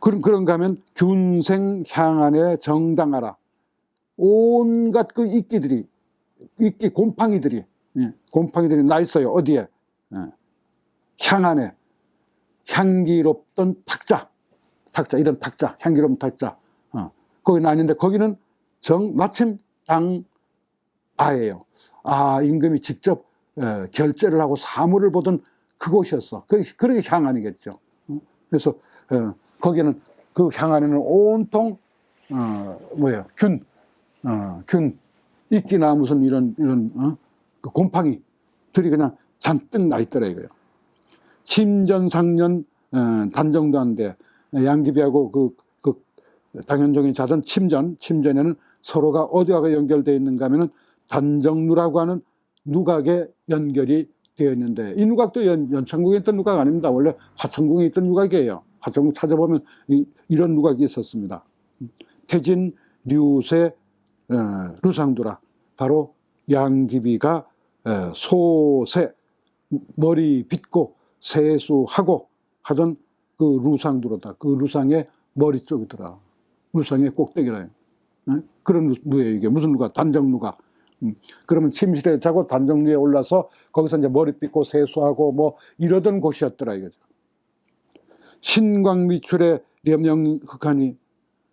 A: 그런가 하면 균생 향안에 정당하라. 온갖 그 이끼 곰팡이들이 나 있어요. 어디에? 향안에 향기롭던 탁자, 이런 탁자, 향기로운 탁자. 거기는 아닌데 거기는 마침 당아예요. 임금이 직접 결제를 하고 사물을 보던 그곳이었어. 그게 향안이겠죠. 그래서 거기는 그 향안에는 온통 균 이끼나 무슨 이런 그 곰팡이들이 그냥 잔뜩 나 있더라 이거예요. 침전상년 단정도 한데 양귀비하고 그 당현종이 자던 침전에는 서로가 어디와 연결되어 있는가 하면은 단정루라고 하는 누각에 연결이 되어 있는데, 이 누각도 연창궁에 있던 누각 아닙니다. 원래 화천궁에 있던 누각이에요. 화천궁 찾아보면 이런 누각이 있었습니다. 태진 류세 루상두라, 바로 양귀비가 소세, 머리 빗고 세수하고 하던 그 루상두로다. 그 루상의 머리 쪽이더라. 루상의 꼭대기라. 그런 누예요. 이게 무슨 누가? 단정누가. 그러면 침실에 자고 단정루에 올라서 거기서 이제 머리 빗고 세수하고 뭐 이러던 곳이었더라 이거죠. 신광미출의 렴영흑하니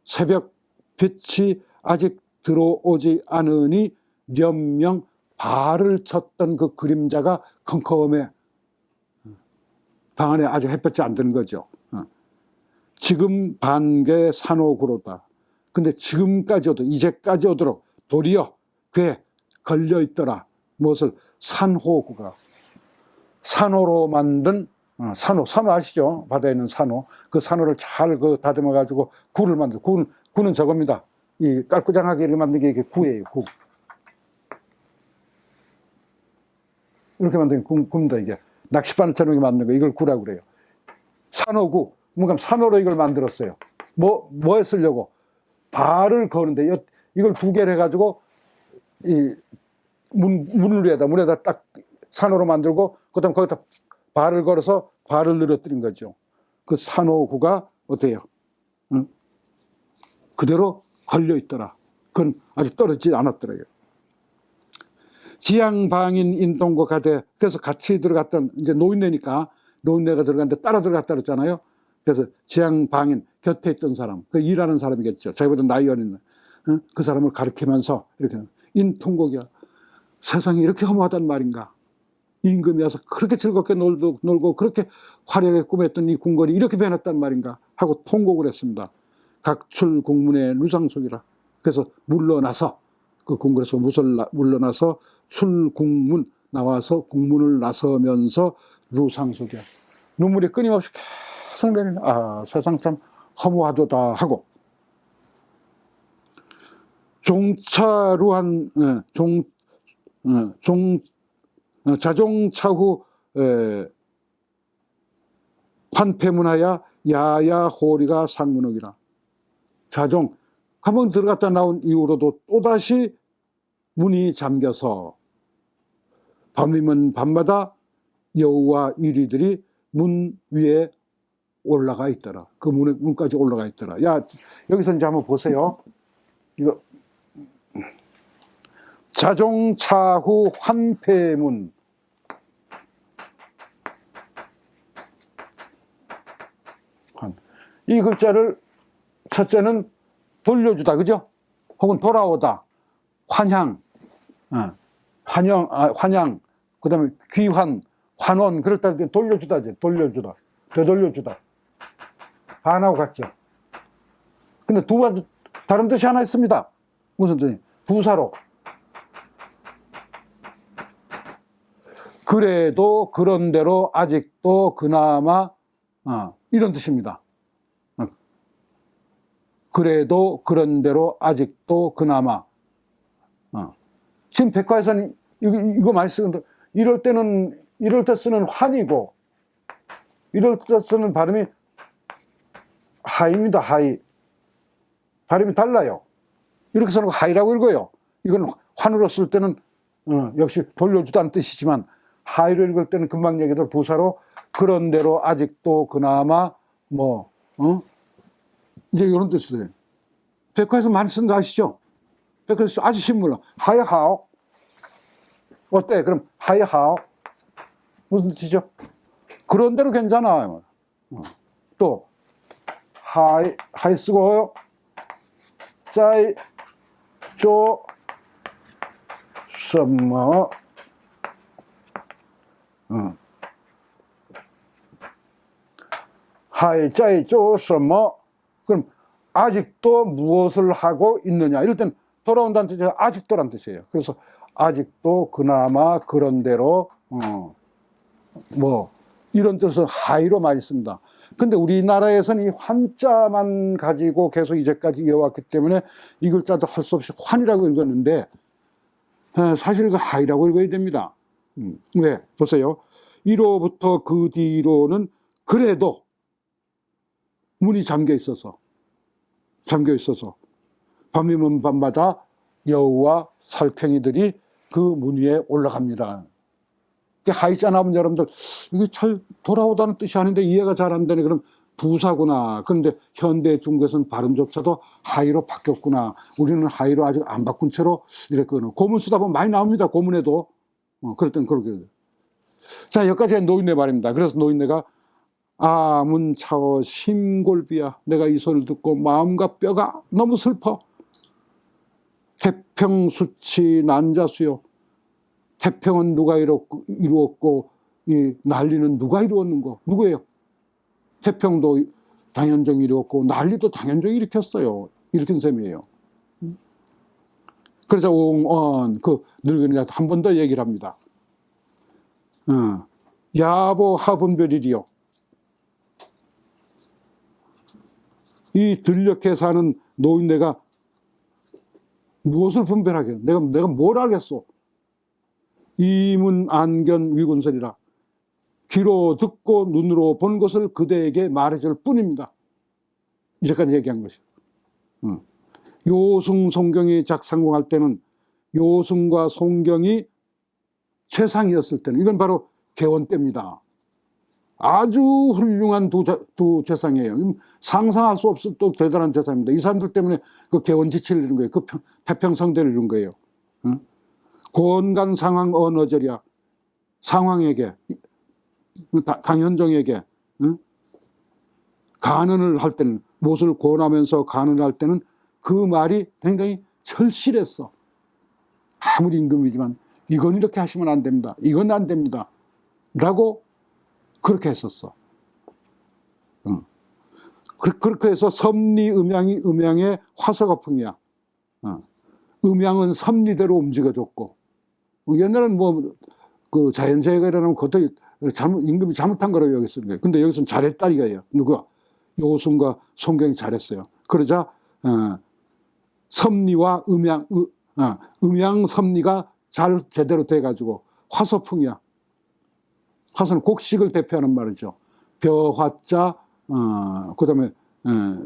A: 새벽 빛이 아직 들어오지 않으니 렴명 발을 쳤던 그 그림자가 컴컴해. 방 안에 아직 햇볕이 안 드는 거죠. 지금 반개 산호구로다. 근데 이제까지 오도록 도리어 그에 걸려있더라. 무엇을? 산호구가. 산호로 만든, 산호 아시죠? 바다에 있는 산호. 그 산호를 잘 다듬어가지고 구를 만들어. 구는 저겁니다. 이 깔꾸장하게 이렇게 만든 게 이게 구예요, 구. 이렇게 만든 게 구입니다, 이게. 낚싯바늘처럼 이렇게 만든 거, 이걸 구라고 그래요. 산호구. 뭔가 산호로 이걸 만들었어요. 뭐에 쓰려고? 발을 거는데, 이걸 두 개를 해가지고, 문에다 딱 산호로 만들고, 그 다음 거기다 발을 걸어서 발을 늘어뜨린 거죠. 그 산호구가 어때요? 그대로 걸려있더라. 그건 아직 떨어지지 않았더라고요. 지양방인 인동과 가대, 그래서 같이 들어갔던, 이제 노인네가 들어갔는데 따라 들어갔다 그랬잖아요. 그래서 지향방인, 곁에 있던 사람, 그 일하는 사람이겠죠. 자기보다 나이 어린 그 사람을 가리키면서 이렇게 인통곡이야. 세상이 이렇게 허무하단 말인가. 임금이 와서 그렇게 즐겁게 놀고 그렇게 화려하게 꾸몄던 이 궁궐이 이렇게 변했단 말인가 하고 통곡을 했습니다. 각출 국문의 루상속이라. 그래서 물러나서 그 궁궐에서 물러나서 출국문 나와서 국문을 나서면서 루상속이야. 눈물이 끊임없이 계속 내리는, 아, 세상 참 허무하도다 하고. 종차루한 자종차후 환폐문하야 야야호리가 상문옥이라. 자종 한번 들어갔다 나온 이후로도 또다시 문이 잠겨서 밤이면 밤마다 여우와 이리들이 문 위에 올라가 있더라. 그 문까지 올라가 있더라. 야, 여기서 이제 한번 보세요. 이거 자종차후 환폐문. 이 글자를 첫째는 돌려주다, 그죠? 혹은 돌아오다, 환향, 환영, 그 다음에 귀환, 환원, 그럴 때 돌려주다지, 돌려주다, 되돌려주다. 반하고 같죠? 근데 두 번, 다른 뜻이 하나 있습니다. 무슨 뜻이? 부사로. 그래도 그런대로 아직도 그나마, 이런 뜻입니다. 그래도 그런대로 아직도 그나마. 지금 백과에서는 이거 많이 쓰는데, 이럴 때 쓰는 환이고, 이럴 때 쓰는 발음이 하입니다, 하이. 발음이 달라요. 이렇게 써놓고 하이라고 읽어요. 이건 환으로 쓸 때는, 역시 돌려주다는 뜻이지만, 하이로 읽을 때는 금방 얘기들 부사로, 그런대로 아직도 그나마, 이제 이런 뜻이에요. 백화에서 많이 쓴 거 아시죠? 백화에서 아주 신물러. 하이하오. 어때? 그럼 하이하오. 무슨 뜻이죠? 그런대로 괜찮아. 또, 하이 쓰고, 짜이, 쪼, 什么, 하이, 짜이, 쪼, 什么. 그럼, 아직도 무엇을 하고 있느냐. 이럴 땐 돌아온다는 뜻이 아직도란 뜻이에요. 그래서, 아직도 그나마 그런대로, 이런 뜻을 하이로 많이 씁니다. 근데 우리나라에서는 이 환자만 가지고 계속 이제까지 이어왔기 때문에 이 글자도 할 수 없이 환이라고 읽었는데, 사실 그 하이라고 읽어야 됩니다. 왜? 보세요. 이로부터 그 뒤로는 그래도 문이 잠겨 있어서 밤이면 밤마다 여우와 살쾡이들이 그 문 위에 올라갑니다. 하이자 나오면 여러분들 이게 잘 돌아오다는 뜻이 아닌데 이해가 잘 안 되네. 그럼 부사구나. 그런데 현대 중국에서는 발음조차도 하이로 바뀌었구나. 우리는 하이로 아직 안 바꾼 채로 이렇게 고문 쓰다 보면 많이 나옵니다. 고문에도. 그럴 땐 그렇게. 자, 여기까지 노인네 말입니다. 그래서 노인네가 아문차워 심골비야. 내가 이 소리를 듣고 마음과 뼈가 너무 슬퍼. 태평수치 난자수요. 태평은 누가 이루었고 이 난리는 누가 이루었는고? 누구예요? 태평도 당현종이 이루었고 난리도 당현종이 일으켰어요. 일으킨 셈이에요. 그래서 옹언 그 늙은이가 한 번 더 얘기를 합니다. 야보 하분별이리요. 이 들녘에 사는 노인네가 무엇을 분별하게? 내가 뭘 알겠어? 이문 안견 위군설이라. 귀로 듣고 눈으로 본 것을 그대에게 말해줄 뿐입니다. 이렇게까지 얘기한 것이요. 요승 송경이 작상공할 때는 요승과 송경이 최상이었을 때는 이건 바로 개원 때입니다. 아주 훌륭한 두 재상이에요. 상상할 수 없을 또 대단한 재상입니다. 이 사람들 때문에 그 개원지치를 이룬 거예요. 그 태평성대를 이룬 거예요. 고언간 상황 언어절이야. 상황에게, 당현종에게 간언을 할 때는, 못을 권하면서 간언을 할 때는 그 말이 굉장히 절실했어. 아무리 임금이지만 이건 이렇게 하시면 안 됩니다. 이건 안 됩니다. 라고 그렇게 했었어. 그렇게 해서 섭리, 음양이 음양의 화서거풍이야. 음양은 섭리대로 움직여줬고, 옛날에는 뭐 그 자연재해가 일어나면 그것도 임금이 잘못한 거라고 여겼을 거예요. 근데 여기서는 잘했다 이거예요. 누가? 요순과 송경이 잘했어요. 그러자 섭리와 음양 섭리가 잘 제대로 돼가지고 화서풍이야. 화서는 곡식을 대표하는 말이죠. 벼화자, 그다음에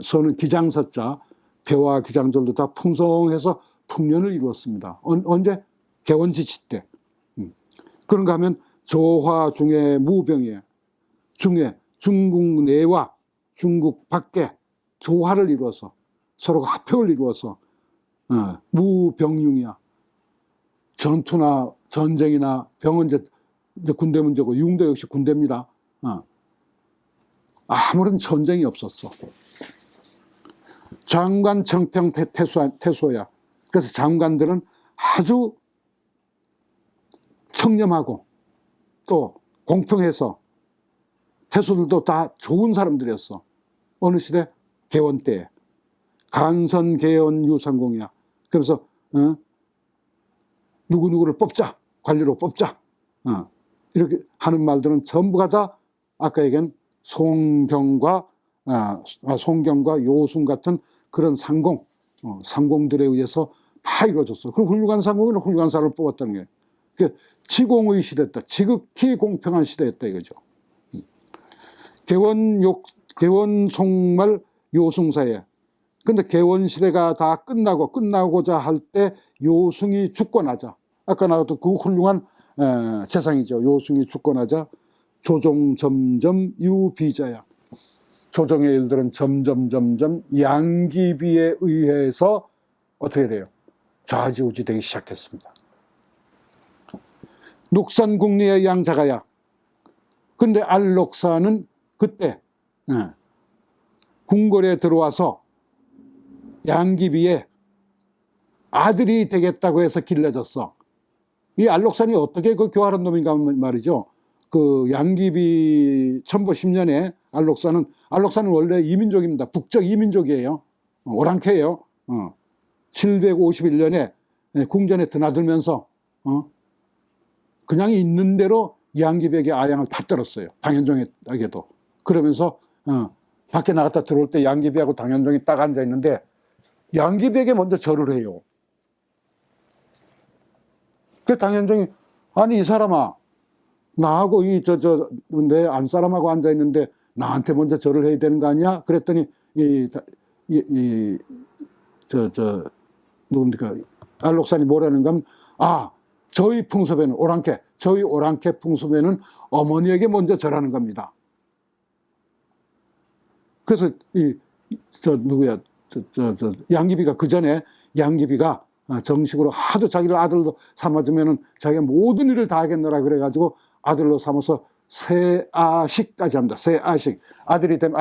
A: 서는 기장서자, 벼와 기장절도 다 풍성해서 풍년을 이루었습니다. 언제? 개원지치 때. 그런가 하면 조화 중에 무병이에요. 중에 중국 내와 중국 밖에 조화를 이루어서 서로가 합평을 이루어서 무병융이야. 전투나 전쟁이나 병은 이제 군대 문제고, 융도 역시 군대입니다. 아무런 전쟁이 없었어. 장관 청평 태소야. 그래서 장관들은 아주 청렴하고 또 공평해서, 태소들도 다 좋은 사람들이었어. 어느 시대? 개원 때. 간선 개원 유상공이야. 그래서 누구누구를 뽑자, 관리로 뽑자, 이렇게 하는 말들은 전부가 다 아까 얘기한 송경과 요순 같은 그런 상공들에 의해서 다 이루어졌어. 그럼 훌륭한 상공이나 훌륭한 사람을 뽑았다는 거예요. 그러니까 지공의 시대였다. 지극히 공평한 시대였다 이거죠. 개원 송말 요승사에. 근데 개원 시대가 다 끝나고자 할 때 요승이 죽고 나자, 아까 나왔던 그 훌륭한 재상이죠. 요승이 죽고 나자 조종 점점 유비자야. 조정의 일들은 점점 양귀비에 의해서 어떻게 돼요? 좌지우지 되기 시작했습니다. 녹산국리의 양자가야. 근데 알록사는 그때 궁궐에 들어와서 양귀비의 아들이 되겠다고 해서 길러졌어. 이 알록산이 어떻게 그 교활한 놈인가 말이죠. 그 양귀비 천보 10년에 알록산은 원래 이민족입니다. 북쪽 이민족이에요. 오랑캐예요. 751년에 궁전에 드나들면서 그냥 있는 대로 양귀비에게 아양을 다 떨었어요. 당현종에게도. 그러면서 밖에 나갔다 들어올 때 양귀비하고 당현종이 딱 앉아 있는데 양귀비에게 먼저 절을 해요. 그 당현종이, 아니 이 사람아, 나하고 내 안사람하고 앉아 있는데 나한테 먼저 절을 해야 되는 거 아니야? 그랬더니 누굽니까? 알록산이 뭐라는가 하면, 저희 풍습에는 저희 오랑캐 풍습에는 어머니에게 먼저 절하는 겁니다. 그래서 양귀비가 그 전에 양귀비가 정식으로 하도 자기를 아들로 삼아주면은 자기가 모든 일을 다 하겠노라 그래가지고 아들로 삼아서 세아식까지 합니다. 세아식. 아들이 되면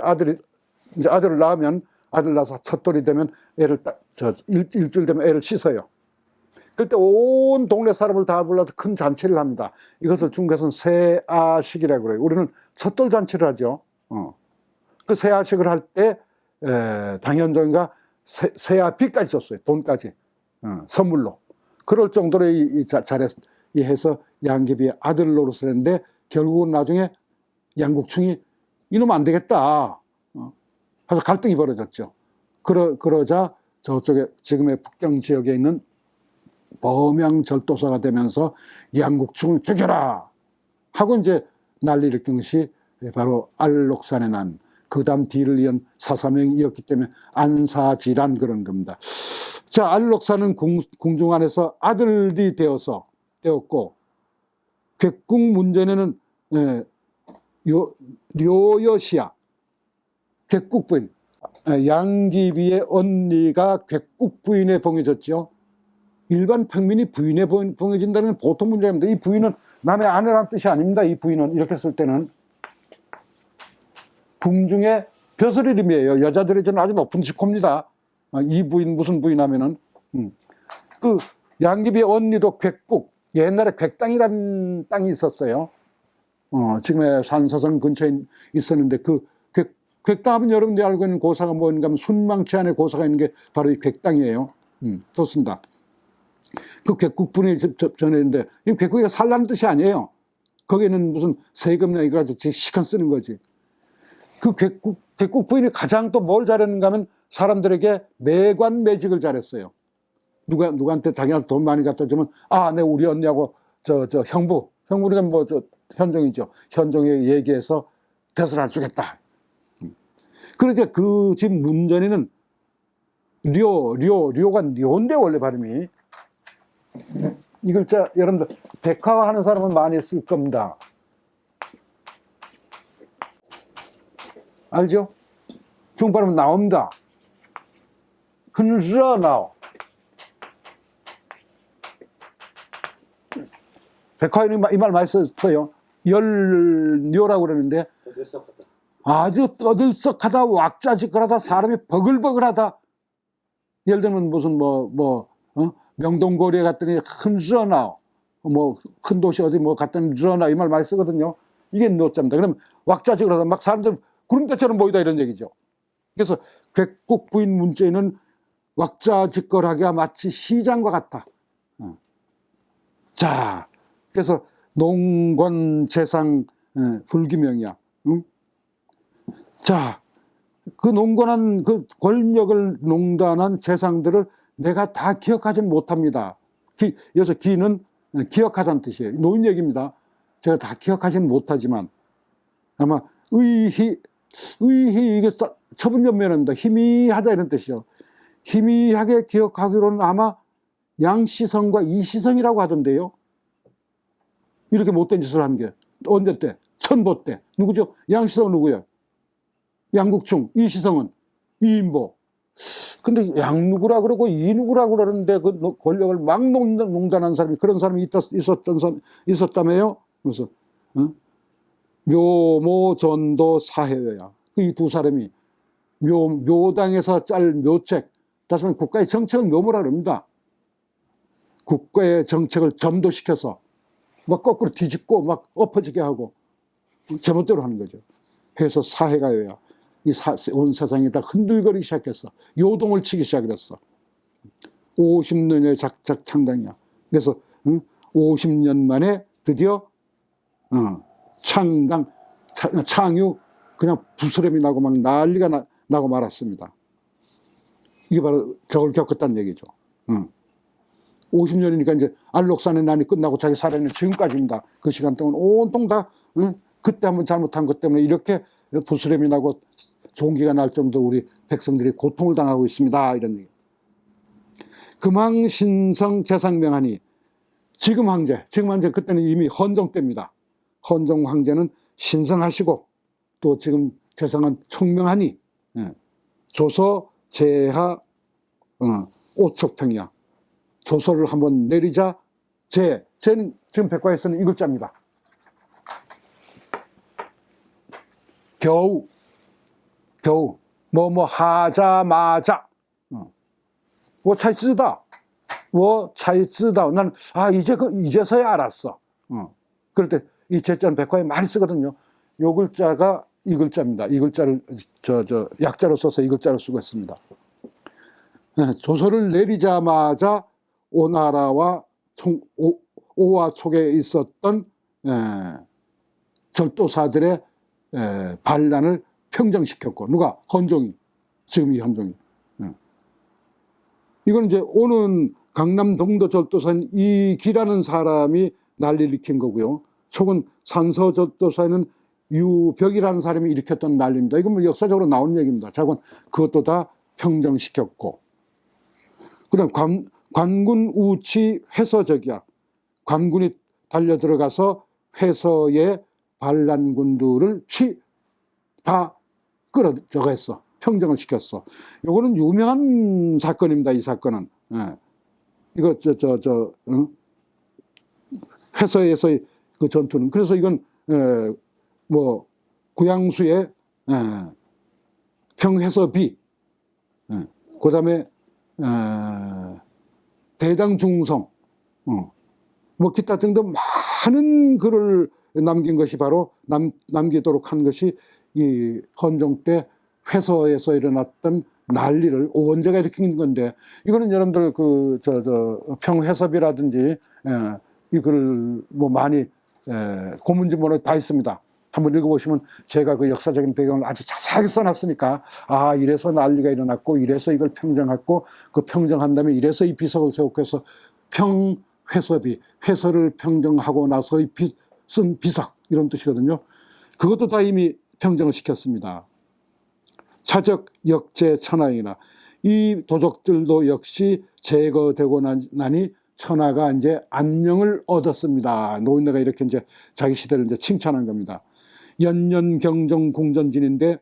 A: 아들을 낳으면, 아들 낳아서 첫돌이 되면 일주일 되면 애를 씻어요. 그때 온 동네 사람을 다 불러서 큰 잔치를 합니다. 이것을 중국에서는 세아식이라고 그래요. 우리는 첫돌 잔치를 하죠. 그 세아식을 할 때 당현종이가 세아비까지 줬어요. 돈까지 선물로. 그럴 정도로 해서 양귀비의 아들 노릇을 했는데, 결국은 나중에 양국충이 이놈 안 되겠다 해서 갈등이 벌어졌죠. 그러자 저쪽에 지금의 북경 지역에 있는 범양절도사가 되면서 양국충을 죽여라 하고 이제 난리 일으킨 것이 바로 알록산에 난, 그 다음 뒤를 이은 사사명이었기 때문에 안사지란 그런 겁니다. 자, 알록산은 궁중 안에서 아들이 되었고, 객국 문전에는 료여시야, 객국 부인, 양귀비의 언니가 객국 부인에 봉해졌죠. 일반 평민이 부인에 봉해진다는 건 보통 문제입니다. 이 부인은 남의 아내라는 뜻이 아닙니다. 이 부인은 이렇게 쓸 때는 궁중의 벼슬 이름이에요. 여자들이 저는 아주 높은 직호입니다. 이 부인 무슨 부인 하면은 그 양귀비 언니도 객국, 옛날에 객당이라는 땅이 있었어요. 지금의 산서성 근처에 있었는데 그 객당 하면 여러분들이 알고 있는 고사가 뭔가 하면 순망치 안에 고사가 있는 게 바로 이 객당이에요. 좋습니다. 그 객국분이 전했는데 이 객국이 살라는 뜻이 아니에요. 거기는 무슨 세금이나 이거 가지고 시간 쓰는 거지. 그 객국 부인이 가장 또 뭘 잘했는가 하면 사람들에게 매관 매직을 잘했어요. 누구한테 자기한테 돈 많이 갖다 주면 내 우리 언니하고 저 형부가 뭐 현종이죠. 현종에 얘기해서 벼슬 안 주겠다. 그런데 그 집 문전이는 료가 료인데 원래 발음이 이 글자 여러분들 백화 하는 사람은 많이 쓸 겁니다. 알죠? 중국 발음은 나옵니다. 흔러 나오. 백화인이 이 말 많이 썼어요. 열료라고 그러는데 아주 떠들썩하다, 왁자지껄하다, 사람이 버글버글하다. 예를 들면 무슨 명동거리에 갔더니 흔러나오, 큰 도시 어디 갔더니 러나 이 말 많이 쓰거든요. 이게 노자입니다. 그러면 왁자지껄하다, 막 사람들 구름대처럼 보이다 이런 얘기죠. 그래서 객국 부인 문자에는 왁자지껄하기가 마치 시장과 같다. 자, 그래서 농권재상 불기명이야. 응? 자, 그 농권한 그 권력을 농단한 재상들을 내가 다 기억하지는 못합니다. 여기서 기는 기억하자는 뜻이에요. 노인 얘기입니다. 제가 다 기억하지는 못하지만 아마 의희 이게 처분연면입니다. 희미하다 이런 뜻이요. 희미하게 기억하기로는 아마 양시성과 이시성이라고 하던데요. 이렇게 못된 짓을 한 게 언제 때? 천보 때. 누구죠? 양시성은 누구예요? 양국충. 이시성은 이인보. 근데 양누구라 그러고 이누구라 그러는데 그 권력을 막 농단한 사람이 그런 사람이 있었다며요. 그래서 묘모 전도 사해야. 이 두 사람이 묘당에서 짤 묘책. 다시 말해 국가의 정책을 묘모라 그럽니다. 국가의 정책을 전도시켜서 막 거꾸로 뒤집고 막 엎어지게 하고 제멋대로 하는 거죠. 해서 사해가요야. 온 세상이 다 흔들거리기 시작했어. 요동을 치기 시작했어. 50년의 작작 창당이야. 그래서 50년 만에 드디어 창유 그냥 부스럼이 나고 막 난리가 나고 말았습니다. 이게 바로 격을 겪었다는 얘기죠. 50년이니까 이제 안록산의 난이 끝나고 자기 살아있는 지금까지입니다. 그 시간 동안 온통 다 그때 한번 잘못한 것 때문에 이렇게 부스럼이 나고 종기가 날 정도로 우리 백성들이 고통을 당하고 있습니다. 이런 얘기. 금왕신성 재상명하니 지금 황제 그때는 이미 헌종 때입니다. 헌종 황제는 신성하시고 또 지금 재상은 총명하니 조서 제하 오촉평이야. 조서를 한번 내리자. 쟤는 지금 백과에서는 이 글자입니다. 겨우 하자마자 我才知道 나는 이제서야 알았어. 그럴 때 이 제자는 백과에 많이 쓰거든요. 요 글자가 이 글자입니다. 이 글자를 약자로 써서 이 글자를 쓰고 있습니다. 조서를 내리자마자 오나라와 오와 촉에 있었던 절도사들의 반란을 평정시켰고 누가? 헌종이. 지금 이 헌종이. 이건 이제 오는 강남 동도 절도사인 이기라는 사람이 난리를 일으킨 거고요. 촉은 산서 절도사에는 유벽이라는 사람이 일으켰던 난리입니다. 이건 뭐 역사적으로 나온 얘기입니다. 자군 그것도 다 평정시켰고. 그다음 관군 우치 회서적이야. 관군이 달려 들어가서 회서의 반란군들을 다 끌어들여갔어. 평정을 시켰어. 요거는 유명한 사건입니다. 이 사건은. 이거 회서에서의 그 전투는. 그래서 이건 구양수의 평해서비, 그 다음에 대당중성, 뭐 기타 등등 많은 글을 남긴 것이 바로 남기도록 한 것이 이 헌종 때 회서에서 일어났던 난리를 오원재가 일으킨 건데, 이거는 여러분들 평해섭이라든지 이 글을 뭐 많이 고문지문에 다 있습니다. 한번 읽어보시면 제가 그 역사적인 배경을 아주 자세하게 써놨으니까, 아, 이래서 난리가 일어났고, 이래서 이걸 평정했고, 그 평정한 다음에 이래서 이 비석을 세웠고 해서 평회섭이, 회서를 평정하고 나서 쓴 비석, 이런 뜻이거든요. 그것도 다 이미 평정을 시켰습니다. 차적 역제 천하이나, 이 도적들도 역시 제거되고 나니 천하가 이제 안녕을 얻었습니다. 노인네가 이렇게 이제 자기 시대를 이제 칭찬한 겁니다. 연년 경정 궁전도인데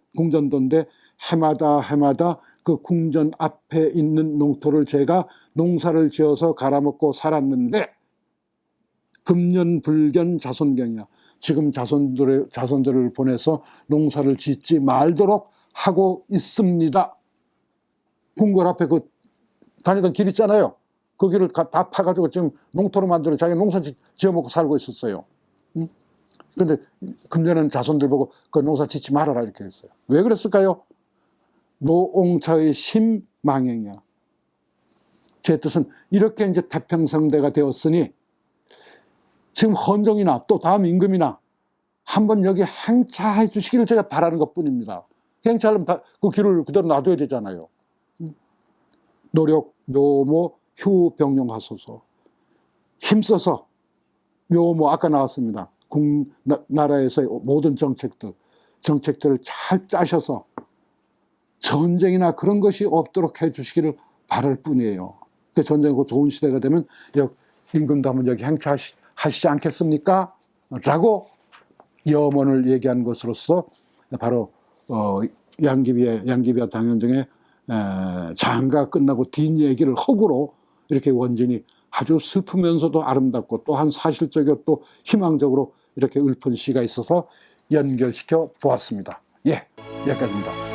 A: 해마다 그 궁전 앞에 있는 농토를 제가 농사를 지어서 갈아먹고 살았는데, 금년 불견 자손경이야. 지금 자손들을 보내서 농사를 짓지 말도록 하고 있습니다. 궁궐 앞에 그 다니던 길 있잖아요. 그 길을 다 파가지고 지금 농토로 만들어 자기 농사 지어먹고 살고 있었어요. 그런데 금년에는 자손들 보고 그 농사 짓지 말아라 이렇게 했어요. 왜 그랬을까요? 노옹차의 심망행이야. 제 뜻은 이렇게 이제 태평성대가 되었으니 지금 헌종이나 또 다음 임금이나 한번 여기 행차해 주시기를 제가 바라는 것뿐입니다. 행차하려면 그 길을 그대로 놔둬야 되잖아요. 노력, 묘모, 휴, 병용하소서. 힘써서 묘모, 아까 나왔습니다. 나라에서의 모든 정책들을 잘 짜셔서 전쟁이나 그런 것이 없도록 해주시기를 바랄 뿐이에요. 전쟁이 좋은 시대가 되면 임금도 한번 여기 행차하시지 않겠습니까? 라고 염원을 얘기한 것으로서 바로 양귀비와 당현종의 장가 끝나고 뒷얘기를 허구로 이렇게 원진이 아주 슬프면서도 아름답고 또한 사실적이고 또 희망적으로 이렇게 읊은 시가 있어서 연결시켜 보았습니다. 예, 여기까지입니다.